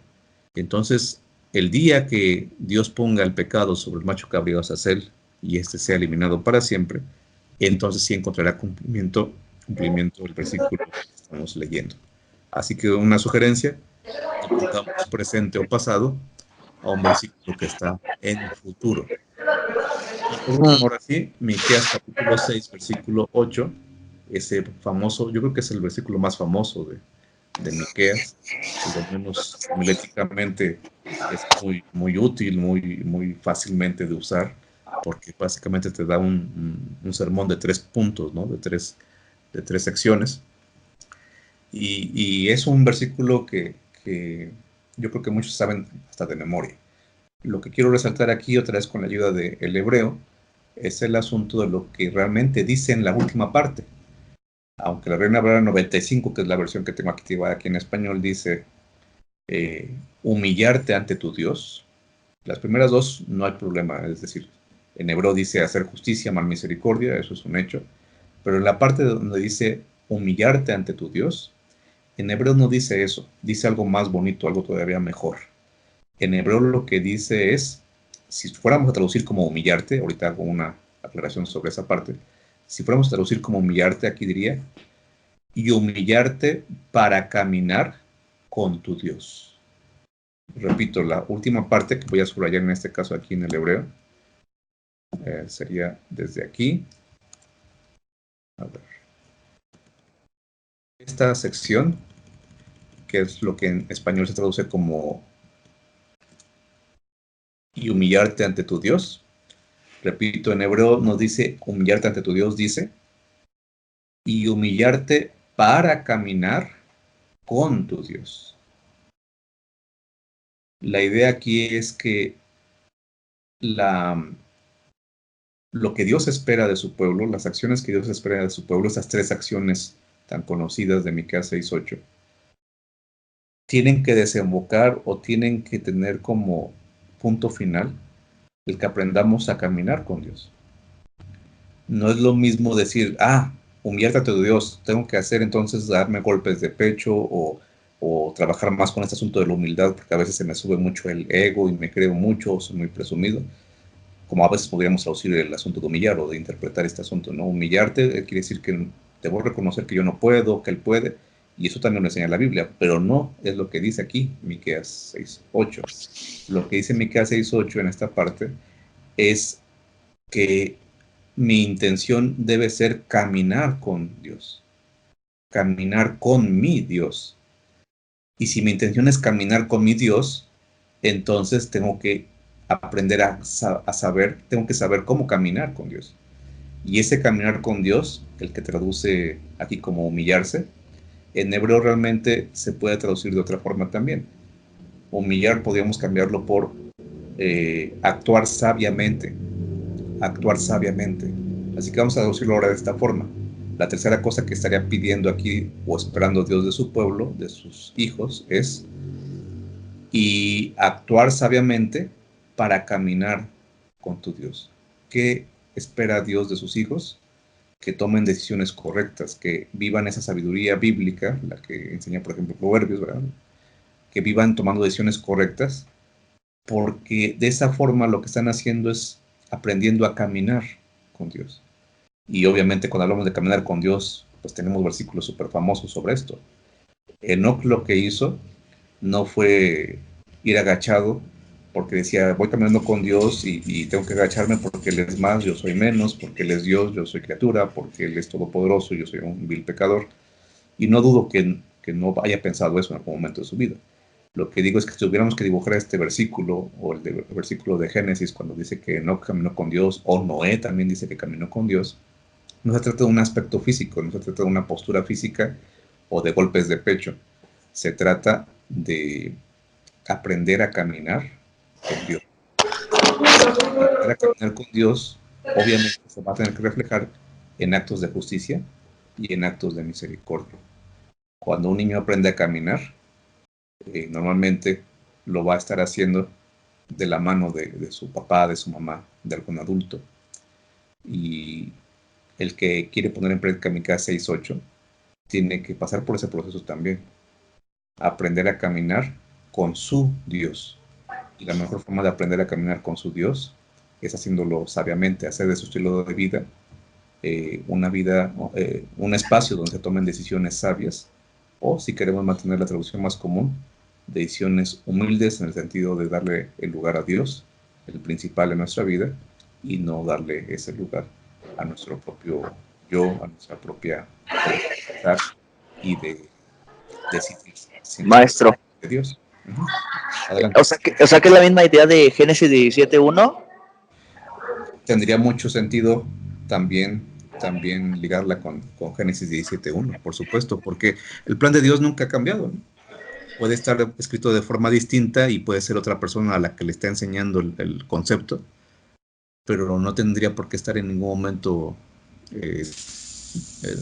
Entonces, el día que Dios ponga el pecado sobre el macho cabrío Azazel y este sea eliminado para siempre, entonces sí encontrará cumplimiento el versículo que estamos leyendo. Así que una sugerencia: no pongamos presente o pasado a un versículo que está en futuro. Y por último, ahora sí, Miqueas capítulo 6, versículo 8, ese famoso, yo creo que es el versículo más famoso de Miqueas, por lo menos homiléticamente es muy útil, muy fácilmente de usar, porque básicamente te da un sermón de 3 puntos, ¿no? De tres secciones. Y es un versículo que yo creo que muchos saben hasta de memoria. Lo que quiero resaltar aquí, otra vez con la ayuda del hebreo, es el asunto de lo que realmente dice en la última parte. Aunque la Reina Valera 95, que es la versión que tengo activada aquí en español, dice humillarte ante tu Dios. Las primeras dos no hay problema, es decir, en hebreo dice hacer justicia, amar misericordia, eso es un hecho. Pero en la parte donde dice humillarte ante tu Dios, en hebreo no dice eso, dice algo más bonito, algo todavía mejor. En hebreo lo que dice es, si fuéramos a traducir como humillarte, ahorita hago una aclaración sobre esa parte, si fuéramos a traducir como humillarte, aquí diría, y humillarte para caminar con tu Dios. Repito, la última parte que voy a subrayar en este caso aquí en el hebreo, sería desde aquí. A ver. Esta sección, que es lo que en español se traduce como y humillarte ante tu Dios. Repito, en hebreo no dice humillarte ante tu Dios, dice y humillarte para caminar con tu Dios. La idea aquí es que lo que Dios espera de su pueblo, las acciones que Dios espera de su pueblo, esas 3 acciones tan conocidas de Miqueas 6:8, tienen que desembocar o tienen que tener como punto final el que aprendamos a caminar con Dios. No es lo mismo decir, humillarte a tu Dios, tengo que hacer entonces darme golpes de pecho o trabajar más con este asunto de la humildad, porque a veces se me sube mucho el ego y me creo mucho, soy muy presumido, como a veces podríamos traducir el asunto de humillar o de interpretar este asunto, ¿no? Humillarte quiere decir que debo reconocer que yo no puedo, que Él puede, y eso también lo enseña la Biblia, pero no es lo que dice aquí Miqueas 6:8. Lo que dice Miqueas 6:8 en esta parte es que mi intención debe ser caminar con Dios, caminar con mi Dios. Y si mi intención es caminar con mi Dios, entonces tengo que aprender a saber, tengo que saber cómo caminar con Dios. Y ese caminar con Dios, el que traduce aquí como humillarse, en hebreo realmente se puede traducir de otra forma también. Humillar podríamos cambiarlo por actuar sabiamente, actuar sabiamente. Así que vamos a traducirlo ahora de esta forma. La tercera cosa que estaría pidiendo aquí o esperando Dios de su pueblo, de sus hijos, es y actuar sabiamente para caminar con tu Dios. ¿Qué espera Dios de sus hijos? Que tomen decisiones correctas, que vivan esa sabiduría bíblica, la que enseña, por ejemplo, Proverbios, ¿verdad? Que vivan tomando decisiones correctas, porque de esa forma lo que están haciendo es aprendiendo a caminar con Dios. Y obviamente cuando hablamos de caminar con Dios, pues tenemos versículos súper famosos sobre esto. Enoc lo que hizo no fue ir agachado porque decía, voy caminando con Dios y tengo que agacharme porque Él es más, yo soy menos, porque Él es Dios, yo soy criatura, porque Él es todopoderoso, yo soy un vil pecador. Y no dudo que no haya pensado eso en algún momento de su vida. Lo que digo es que si tuviéramos que dibujar este versículo, o el versículo de Génesis, cuando dice que Enoc caminó con Dios, o Noé también dice que caminó con Dios, no se trata de un aspecto físico, no se trata de una postura física o de golpes de pecho. Se trata de aprender a caminar con Dios. Aprender a caminar con Dios, obviamente, se va a tener que reflejar en actos de justicia y en actos de misericordia. Cuando un niño aprende a caminar, normalmente lo va a estar haciendo de la mano de su papá, de su mamá, de algún adulto. Y el que quiere poner en práctica Miqueas 6:8 tiene que pasar por ese proceso también. Aprender a caminar con su Dios. Y la mejor forma de aprender a caminar con su Dios es haciéndolo sabiamente, hacer de su estilo de vida un espacio donde se tomen decisiones sabias, o si queremos mantener la traducción más común, decisiones humildes en el sentido de darle el lugar a Dios, el principal en nuestra vida, y no darle ese lugar a nuestro propio a nuestra propia y de decidir sin Maestro. de Dios. Adelante. O sea que es la misma idea de Génesis 17:1. Tendría mucho sentido también ligarla con Génesis 17:1, por supuesto, porque el plan de Dios nunca ha cambiado, ¿no? Puede estar escrito de forma distinta y puede ser otra persona a la que le está enseñando el concepto, pero no tendría por qué estar en ningún momento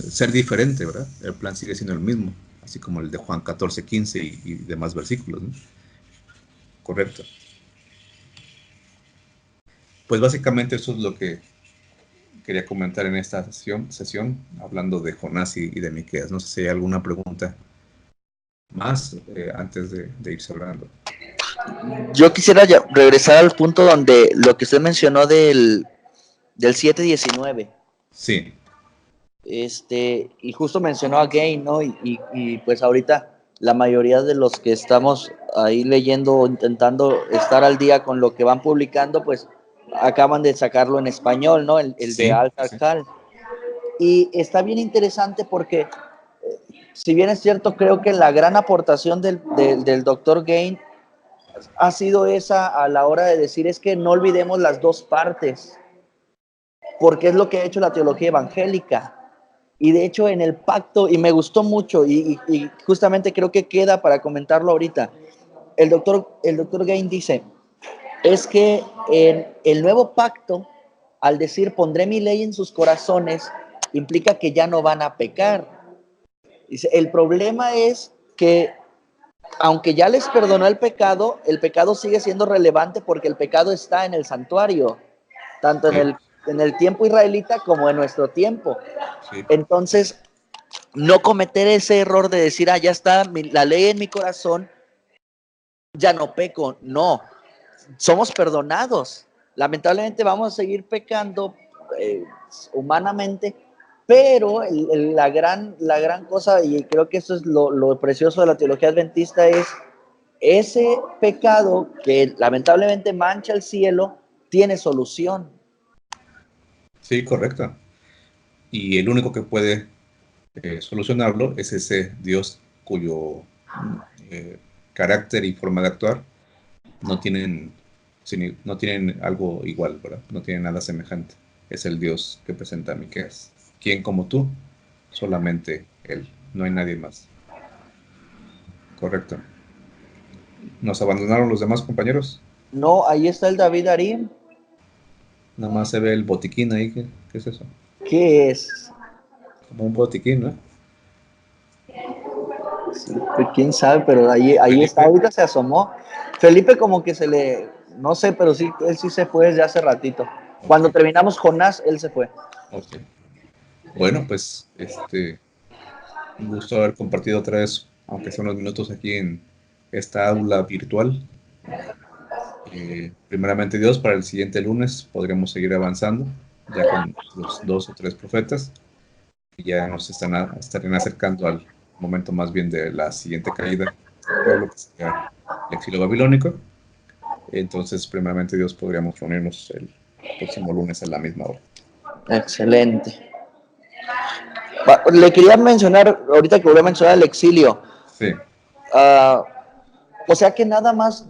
ser diferente, ¿verdad? El plan sigue siendo el mismo, así como el de Juan 14:15 y demás versículos, ¿no? Correcto. Pues básicamente eso es lo que quería comentar en esta sesión hablando de Jonás y de Miqueas. No sé si hay alguna pregunta más antes de ir cerrando. Yo quisiera regresar al punto donde lo que usted mencionó del 7:19. Sí. Y justo mencionó a Gain, ¿no? Y pues ahorita la mayoría de los que estamos ahí leyendo, intentando estar al día con lo que van publicando, pues acaban de sacarlo en español, ¿no? El Sí, de Al sí. Tarkal. Y está bien interesante porque, si bien es cierto, creo que la gran aportación del doctor Gain ha sido esa a la hora de decir es que no olvidemos las dos partes, porque es lo que ha hecho la teología evangélica. Y de hecho en el pacto, y me gustó mucho, y justamente creo que queda para comentarlo ahorita, el doctor Gain dice, es que en el nuevo pacto, al decir pondré mi ley en sus corazones, implica que ya no van a pecar. Dice, el problema es que aunque ya les perdonó el pecado sigue siendo relevante porque el pecado está en el santuario, tanto Sí. en el tiempo israelita como en nuestro tiempo. Sí. Entonces, no cometer ese error de decir, ya está la ley en mi corazón, ya no peco. No, somos perdonados. Lamentablemente vamos a seguir pecando humanamente, pero la gran cosa, y creo que eso es lo precioso de la teología adventista, es ese pecado que lamentablemente mancha el cielo, tiene solución. Sí, correcto. Y el único que puede solucionarlo es ese Dios cuyo carácter y forma de actuar no tienen, no tienen algo igual, ¿verdad? No tienen nada semejante. Es el Dios que presenta a Miqueas. ¿Quién como tú? Solamente Él. No hay nadie más. Correcto. ¿Nos abandonaron los demás compañeros? No, ahí está el David Arim. Nada más se ve el botiquín ahí. ¿Qué es eso? ¿Qué es? Como un botiquín, ¿no? Sí, pues quién sabe, pero ahí está, Felipe. ahorita se asomó. Felipe como que no sé, pero sí, él sí se fue desde hace ratito. Ok, Cuando terminamos Jonás, él se fue. ok. Bueno, pues un gusto haber compartido otra vez, aunque sea unos minutos aquí en esta aula virtual. Primeramente Dios, para el siguiente lunes podremos seguir avanzando, ya con los 2 o 3 profetas, que ya nos estarían acercando al momento más bien de la siguiente caída del pueblo, que sería el exilio babilónico. Entonces, primeramente Dios, podríamos reunirnos el próximo lunes a la misma hora. Excelente. Le quería mencionar, ahorita que voy a mencionar el exilio, Sí, o sea que nada más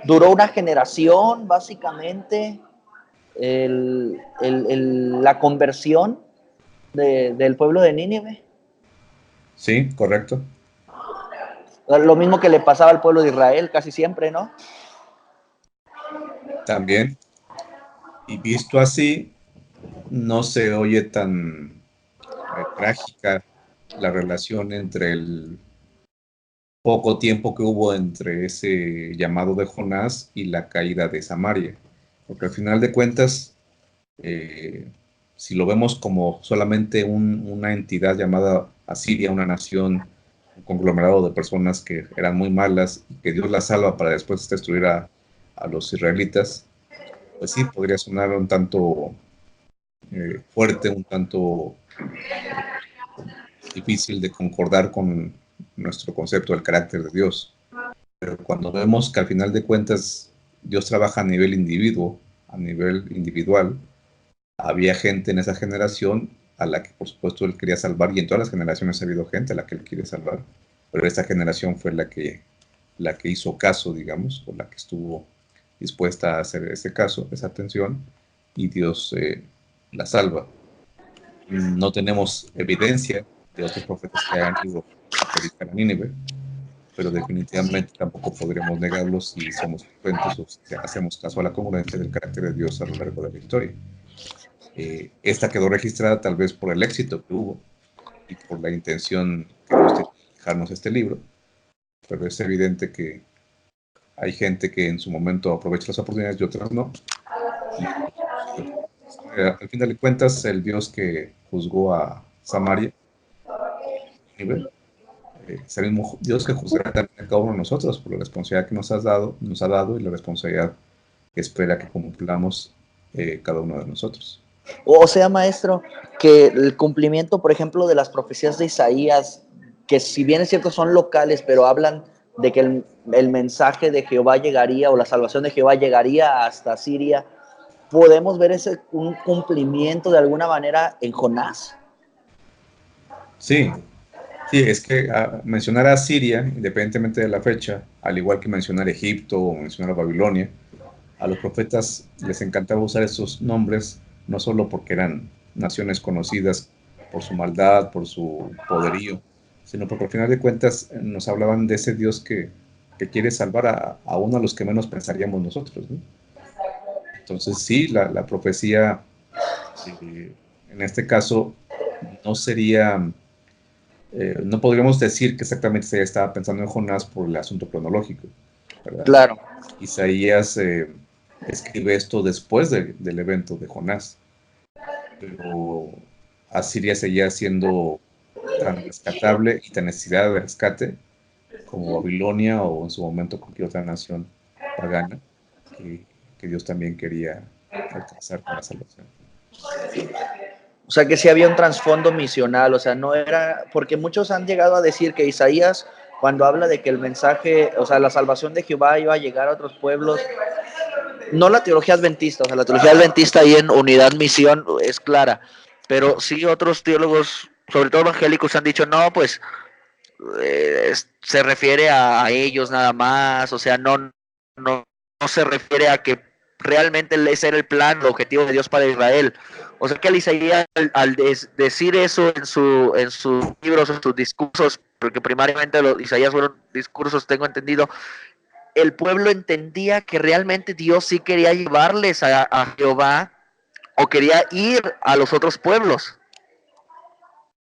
duró una generación, básicamente, la conversión del pueblo de Nínive. sí, correcto. Lo mismo que le pasaba al pueblo de Israel casi siempre, ¿no? También, y visto así, no se oye tan trágica la relación entre el poco tiempo que hubo entre ese llamado de Jonás y la caída de Samaria. Porque al final de cuentas, si lo vemos como solamente una entidad llamada Asiria, una nación, un conglomerado de personas que eran muy malas y que Dios las salva para después destruir a los israelitas, pues sí, podría sonar un tanto fuerte, un tanto difícil de concordar con nuestro concepto del carácter de Dios. Pero cuando vemos que al final de cuentas Dios trabaja a nivel individual, había gente en esa generación a la que por supuesto él quería salvar, y en todas las generaciones ha habido gente a la que él quiere salvar, pero esta generación fue la que hizo caso, digamos, o la que estuvo dispuesta a hacer ese caso, esa atención, y Dios la salva. No tenemos evidencia de otros profetas que hayan ido a predicar a Nínive, pero definitivamente tampoco podremos negarlo si somos frecuentes o si hacemos caso a la congruencia del carácter de Dios a lo largo de la historia. Esta quedó registrada tal vez por el éxito que hubo y por la intención que Dios tiene de dejarnos este libro, pero es evidente que hay gente que en su momento aprovecha las oportunidades y otras no. Al final de cuentas, el Dios que juzgó a Samaria, es el mismo Dios que juzgará también a cada uno de nosotros por la responsabilidad que nos ha dado y la responsabilidad que espera que cumplamos cada uno de nosotros. O sea, maestro, que el cumplimiento, por ejemplo, de las profecías de Isaías, que si bien es cierto son locales, pero hablan de que el mensaje de Jehová llegaría o la salvación de Jehová llegaría hasta Siria, ¿podemos ver ese un cumplimiento de alguna manera en Jonás? Sí, sí, es que mencionar a Siria, independientemente de la fecha, al igual que mencionar Egipto o mencionar a Babilonia, a los profetas les encantaba usar esos nombres no solo porque eran naciones conocidas por su maldad, por su poderío, sino porque al final de cuentas nos hablaban de ese Dios que quiere salvar a uno de los que menos pensaríamos nosotros, ¿no? Entonces sí, la profecía en este caso no sería, no podríamos decir que exactamente se estaba pensando en Jonás por el asunto cronológico, ¿verdad? Claro. Isaías escribe esto después del evento de Jonás, pero Asiria seguía siendo tan rescatable y tan necesidad de rescate como Babilonia o en su momento cualquier otra nación pagana que, que Dios también quería alcanzar con la salvación. O sea, que sí había un trasfondo misional, o sea, no era, porque muchos han llegado a decir que Isaías, cuando habla de que el mensaje, o sea, la salvación de Jehová iba a llegar a otros pueblos, no la teología adventista, o sea, la teología adventista ahí en unidad misión es clara, pero sí otros teólogos, sobre todo evangélicos, han dicho, no, pues se refiere a ellos nada más, o sea, no se refiere a que realmente ese era el plan, el objetivo de Dios para Israel. O sea que Isaías al decir eso en sus libros, en sus discursos, porque primariamente los Isaías fueron discursos, tengo entendido, el pueblo entendía que realmente Dios sí quería llevarles a Jehová o quería ir a los otros pueblos.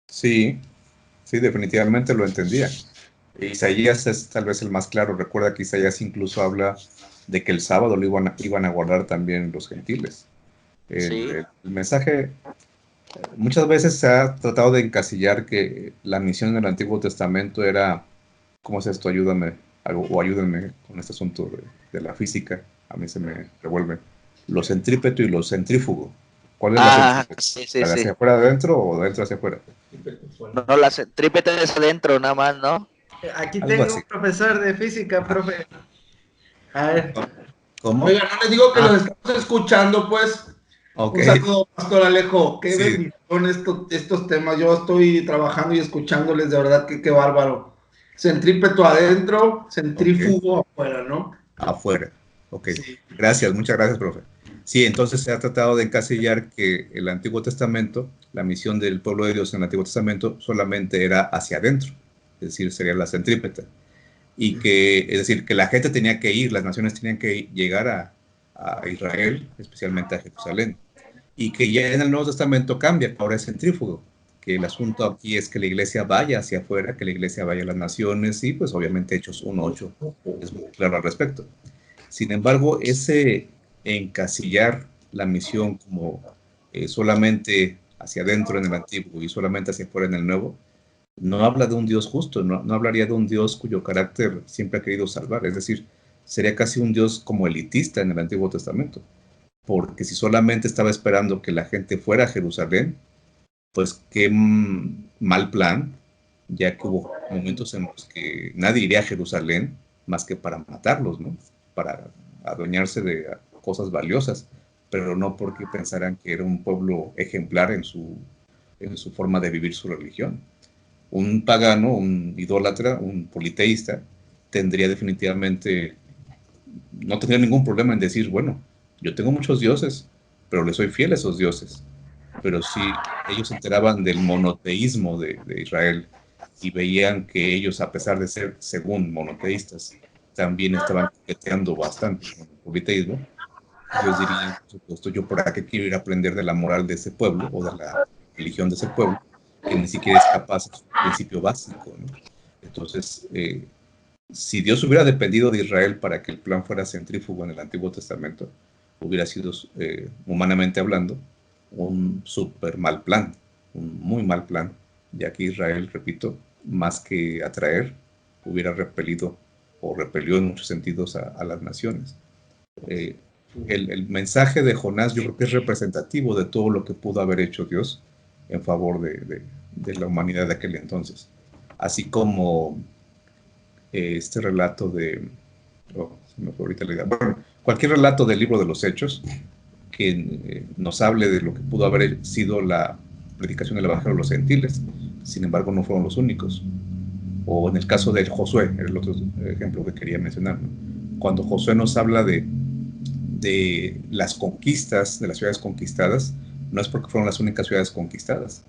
Sí, sí, definitivamente lo entendía. Isaías es tal vez el más claro. Recuerda que Isaías incluso habla de que el sábado lo iban a guardar también los gentiles. Sí. El mensaje, muchas veces se ha tratado de encasillar que la misión en el Antiguo Testamento era, ¿cómo es esto? Ayúdame, o ayúdenme con este asunto de la física. A mí se me revuelve. Lo centrípeto y lo centrífugo. ¿Cuál es la centrípeta? Sí, sí, ¿La de sí. hacia afuera adentro o de adentro hacia afuera? No, la trípete es adentro, nada más, ¿no? Aquí Algo tengo así. un profesor de física, Ajá. profe. A ver. ¿Cómo? Oiga, no les digo que Ah, los estamos escuchando, pues. ok. Un saludo, Pastor Alejo. Qué Sí, bendición estos temas. Yo estoy trabajando y escuchándoles, de verdad que qué bárbaro. Centrípeto adentro, ok. centrífugo afuera, ¿no? Afuera. Ok. Sí. Gracias, muchas gracias, profe. Sí, entonces se ha tratado de encasillar que el Antiguo Testamento, la misión del pueblo de Dios en el Antiguo Testamento solamente era hacia adentro, es decir, sería la centrípeta. Y que, es decir, que la gente tenía que ir, las naciones tenían que llegar a Israel, especialmente a Jerusalén. Y que ya en el Nuevo Testamento cambia, que ahora es centrífugo, que el asunto aquí es que la iglesia vaya hacia afuera, que la iglesia vaya a las naciones, y pues obviamente Hechos 1:8 es muy claro al respecto. Sin embargo, ese encasillar la misión como solamente hacia adentro en el antiguo y solamente hacia afuera en el nuevo, no habla de un Dios justo, no hablaría de un Dios cuyo carácter siempre ha querido salvar, es decir, sería casi un Dios como elitista en el Antiguo Testamento, porque si solamente estaba esperando que la gente fuera a Jerusalén, pues qué mal plan, ya que hubo momentos en los que nadie iría a Jerusalén más que para matarlos, ¿no? Para adueñarse de cosas valiosas, pero no porque pensaran que era un pueblo ejemplar en su forma de vivir su religión. Un pagano, un idólatra, un politeísta, tendría definitivamente, no tendría ningún problema en decir, bueno, yo tengo muchos dioses, pero le soy fiel a esos dioses. Pero si ellos se enteraban del monoteísmo de Israel y veían que ellos, a pesar de ser, según monoteístas, también estaban coqueteando bastante con el politeísmo, ellos dirían, por supuesto, yo por qué quiero ir a aprender de la moral de ese pueblo o de la religión de ese pueblo, que ni siquiera es capaz de su principio básico, ¿no? Entonces, si Dios hubiera dependido de Israel para que el plan fuera centrífugo en el Antiguo Testamento, hubiera sido, humanamente hablando, un súper mal plan, un muy mal plan, ya que Israel, repito, más que atraer, hubiera repelido o repelió en muchos sentidos a las naciones. El mensaje de Jonás yo creo que es representativo de todo lo que pudo haber hecho Dios en favor de la humanidad de aquel entonces. Así como este relato de... Oh, se me fue ahorita la idea. Bueno, cualquier relato del libro de los Hechos que nos hable de lo que pudo haber sido la predicación del Evangelio a los gentiles, sin embargo no fueron los únicos. O en el caso de Josué, era el otro ejemplo que quería mencionar, ¿no? Cuando Josué nos habla de las conquistas, de las ciudades conquistadas, no es porque fueron las únicas ciudades conquistadas.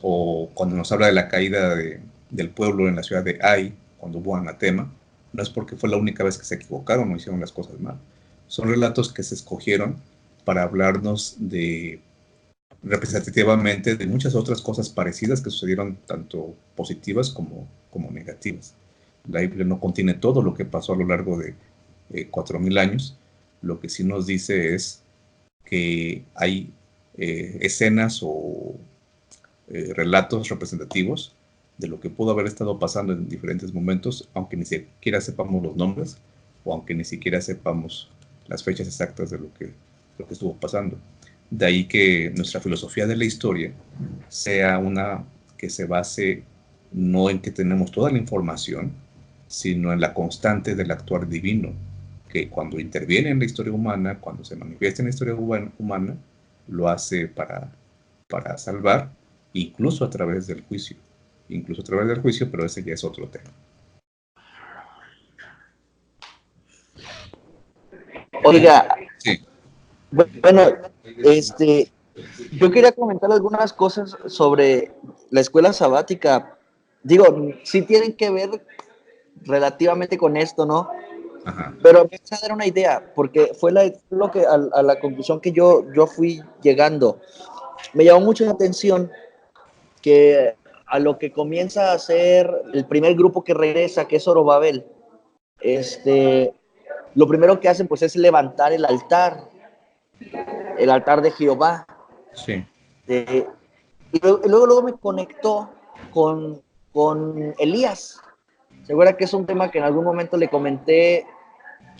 O cuando nos habla de la caída del pueblo en la ciudad de Ai, cuando hubo anatema, no es porque fue la única vez que se equivocaron o hicieron las cosas mal. Son relatos que se escogieron para hablarnos representativamente de muchas otras cosas parecidas que sucedieron, tanto positivas como negativas. La Biblia no contiene todo lo que pasó a lo largo de 4.000 años. Lo que sí nos dice es que hay escenas o relatos representativos de lo que pudo haber estado pasando en diferentes momentos, aunque ni siquiera sepamos los nombres o aunque ni siquiera sepamos las fechas exactas de lo que estuvo pasando. De ahí que nuestra filosofía de la historia sea una que se base no en que tenemos toda la información, sino en la constante del actuar divino, que cuando interviene en la historia humana, cuando se manifiesta en la historia humana, lo hace para salvar, incluso a través del juicio. Pero ese ya es otro tema. Oiga, sí. Bueno, yo quería comentar algunas cosas sobre la escuela sabática. Digo, sí tienen que ver relativamente con esto, ¿no? Ajá. Pero me a dar una idea, porque fue lo que a la conclusión que yo fui llegando. Me llamó mucho la atención que a lo que comienza a ser el primer grupo que regresa, que es Zorobabel, lo primero que hacen pues es levantar el altar de Jehová. Sí. Y luego me conectó con Elías. ¿Se acuerda que es un tema que en algún momento le comenté?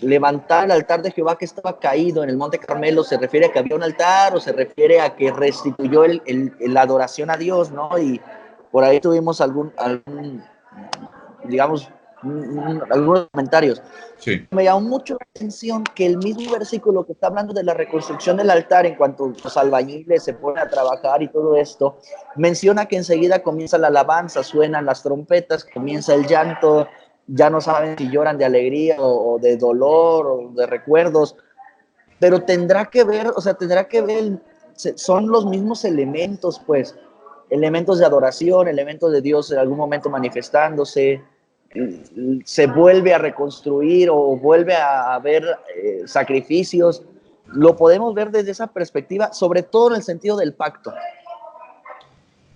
Levantar el altar de Jehová que estaba caído en el Monte Carmelo, ¿se refiere a que había un altar o se refiere a que restituyó la adoración a Dios, ¿no? Y por ahí tuvimos digamos, algunos comentarios. Sí. Me llamó mucho la atención que el mismo versículo que está hablando de la reconstrucción del altar, en cuanto los albañiles se ponen a trabajar y todo esto, menciona que enseguida comienza la alabanza, suenan las trompetas, comienza el llanto, ya no saben si lloran de alegría o de dolor o de recuerdos, pero tendrá que ver, son los mismos elementos, pues, elementos de adoración, elementos de Dios en algún momento manifestándose, se vuelve a reconstruir o vuelve a haber sacrificios. Lo podemos ver desde esa perspectiva, sobre todo en el sentido del pacto.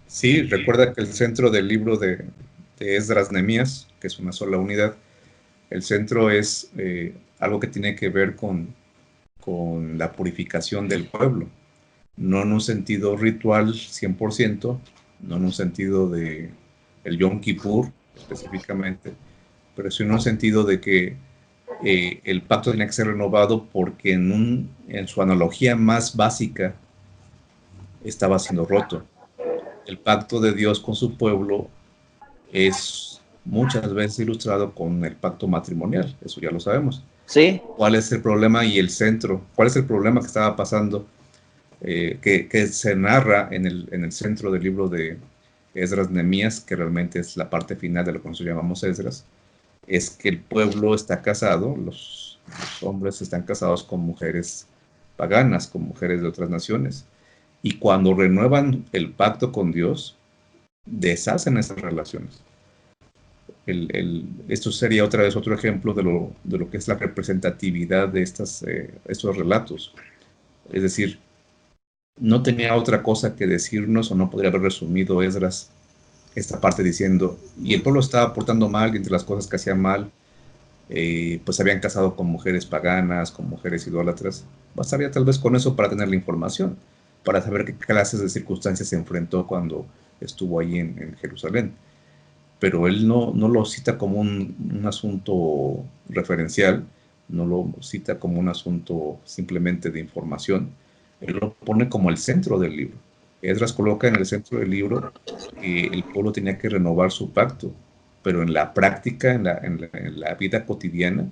Sí, recuerda que el centro del libro de Esdras Nehemías, que es una sola unidad, el centro es algo que tiene que ver con la purificación del pueblo, no en un sentido ritual 100%, no en un sentido de el Yom Kippur específicamente, pero sí en un sentido de que el pacto tenía que ser renovado porque en su analogía más básica estaba siendo roto. El pacto de Dios con su pueblo es muchas veces ilustrado con el pacto matrimonial, eso ya lo sabemos. ¿Sí? ¿Cuál es el problema y el centro? ¿Cuál es el problema que estaba pasando que se narra en el centro del libro de Esdras Nehemías, que realmente es la parte final de lo que nosotros llamamos Esdras, es que el pueblo está casado, los hombres están casados con mujeres paganas, con mujeres de otras naciones, y cuando renuevan el pacto con Dios, deshacen esas relaciones. Esto sería otra vez otro ejemplo de lo que es la representatividad de estos relatos. Es decir, no tenía otra cosa que decirnos, o no podría haber resumido Esdras esta parte diciendo, y el pueblo estaba portando mal, y entre las cosas que hacían mal, pues se habían casado con mujeres paganas, con mujeres idólatras. Bastaría tal vez con eso para tener la información, para saber qué clases de circunstancias se enfrentó cuando estuvo ahí en Jerusalén. Pero él no lo cita como un asunto referencial, no lo cita como un asunto simplemente de información, él lo pone como el centro del libro. Esdras coloca en el centro del libro que el pueblo tenía que renovar su pacto, pero en la práctica, en la vida cotidiana,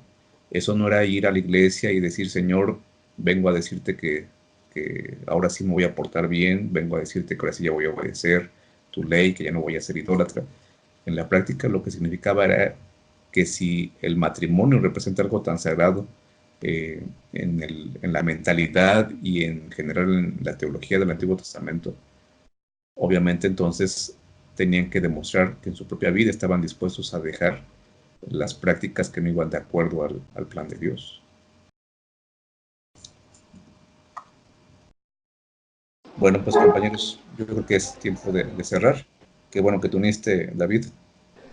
eso no era ir a la iglesia y decir, Señor, vengo a decirte que ahora sí me voy a portar bien, vengo a decirte que ahora sí ya voy a obedecer tu ley, que ya no voy a ser idólatra. En la práctica lo que significaba era que si el matrimonio representa algo tan sagrado en la mentalidad y en general en la teología del Antiguo Testamento, obviamente entonces tenían que demostrar que en su propia vida estaban dispuestos a dejar las prácticas que no iban de acuerdo al plan de Dios. Bueno, pues compañeros, yo creo que es tiempo de cerrar. Qué bueno que te uniste, David.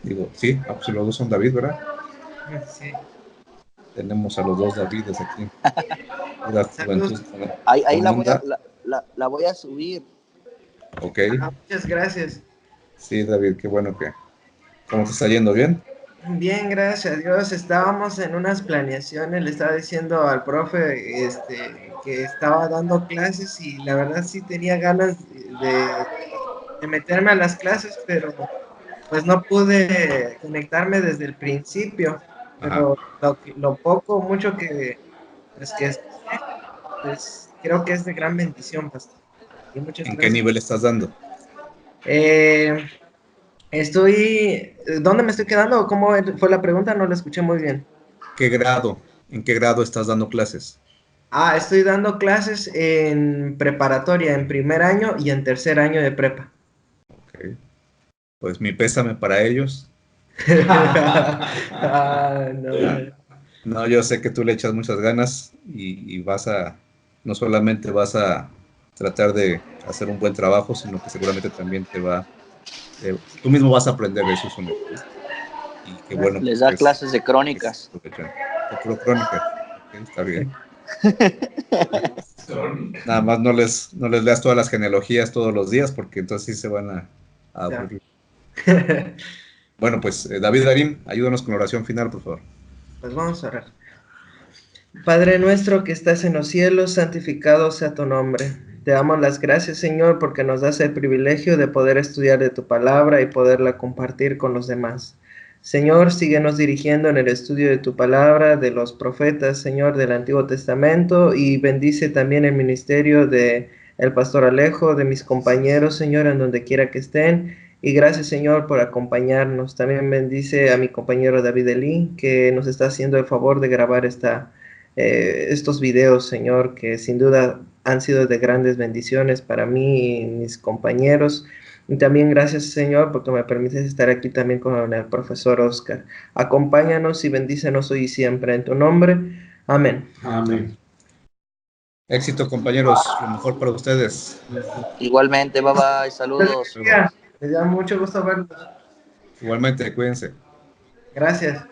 Digo, sí, pues los dos son David, ¿verdad? Sí. Tenemos a los dos Davides aquí. Pura juventud Ahí con la voy onda. la voy a subir. Ok. Muchas gracias. Sí, David, qué bueno que... ¿Cómo te está yendo? ¿Bien? Bien, gracias a Dios. Estábamos en unas planeaciones, le estaba diciendo al profe que estaba dando clases y la verdad sí tenía ganas de meterme a las clases, pero pues no pude conectarme desde el principio. Ajá. Pero lo poco, mucho que escuché, pues creo que es de gran bendición, pastor. Y muchas ¿En qué gracias. nivel estás dando? Eh, ¿Dónde me estoy quedando? ¿Cómo fue la pregunta? No la escuché muy bien. ¿Qué grado? ¿En qué grado estás dando clases? Estoy dando clases en preparatoria, en primer año y en tercer año de prepa. Ok. Pues mi pésame para ellos. No. No, yo sé que tú le echas muchas ganas y vas a, no solamente vas a tratar de hacer un buen trabajo, sino que seguramente también tú mismo vas a aprender de esos hombres, ¿no? Y qué bueno que Les da estés clases de crónicas. aprovechando. De puro crónica. Ok, está bien. Nada más no les leas todas las genealogías todos los días, porque entonces sí se van a Ya. aburrir. Bueno, pues David Darín, ayúdanos con la oración final, por favor. Pues vamos a orar. Padre nuestro que estás en los cielos, santificado sea tu nombre. Te damos las gracias, Señor, porque nos das el privilegio de poder estudiar de tu palabra y poderla compartir con los demás. Señor, síguenos dirigiendo en el estudio de tu palabra, de los profetas, Señor, del Antiguo Testamento, y bendice también el ministerio de el pastor Alejo, de mis compañeros, Señor, en donde quiera que estén. Y gracias, Señor, por acompañarnos. También bendice a mi compañero David Elí, que nos está haciendo el favor de grabar estos videos, Señor, que sin duda han sido de grandes bendiciones para mí y mis compañeros. Y también gracias, Señor, porque me permites estar aquí también con el profesor Oscar. Acompáñanos y bendícenos hoy y siempre en tu nombre. Amén. Amén. Éxito, compañeros, lo mejor para ustedes. Igualmente, bye bye, saludos. Luego. Me da mucho gusto verlos. Igualmente, cuídense. Gracias.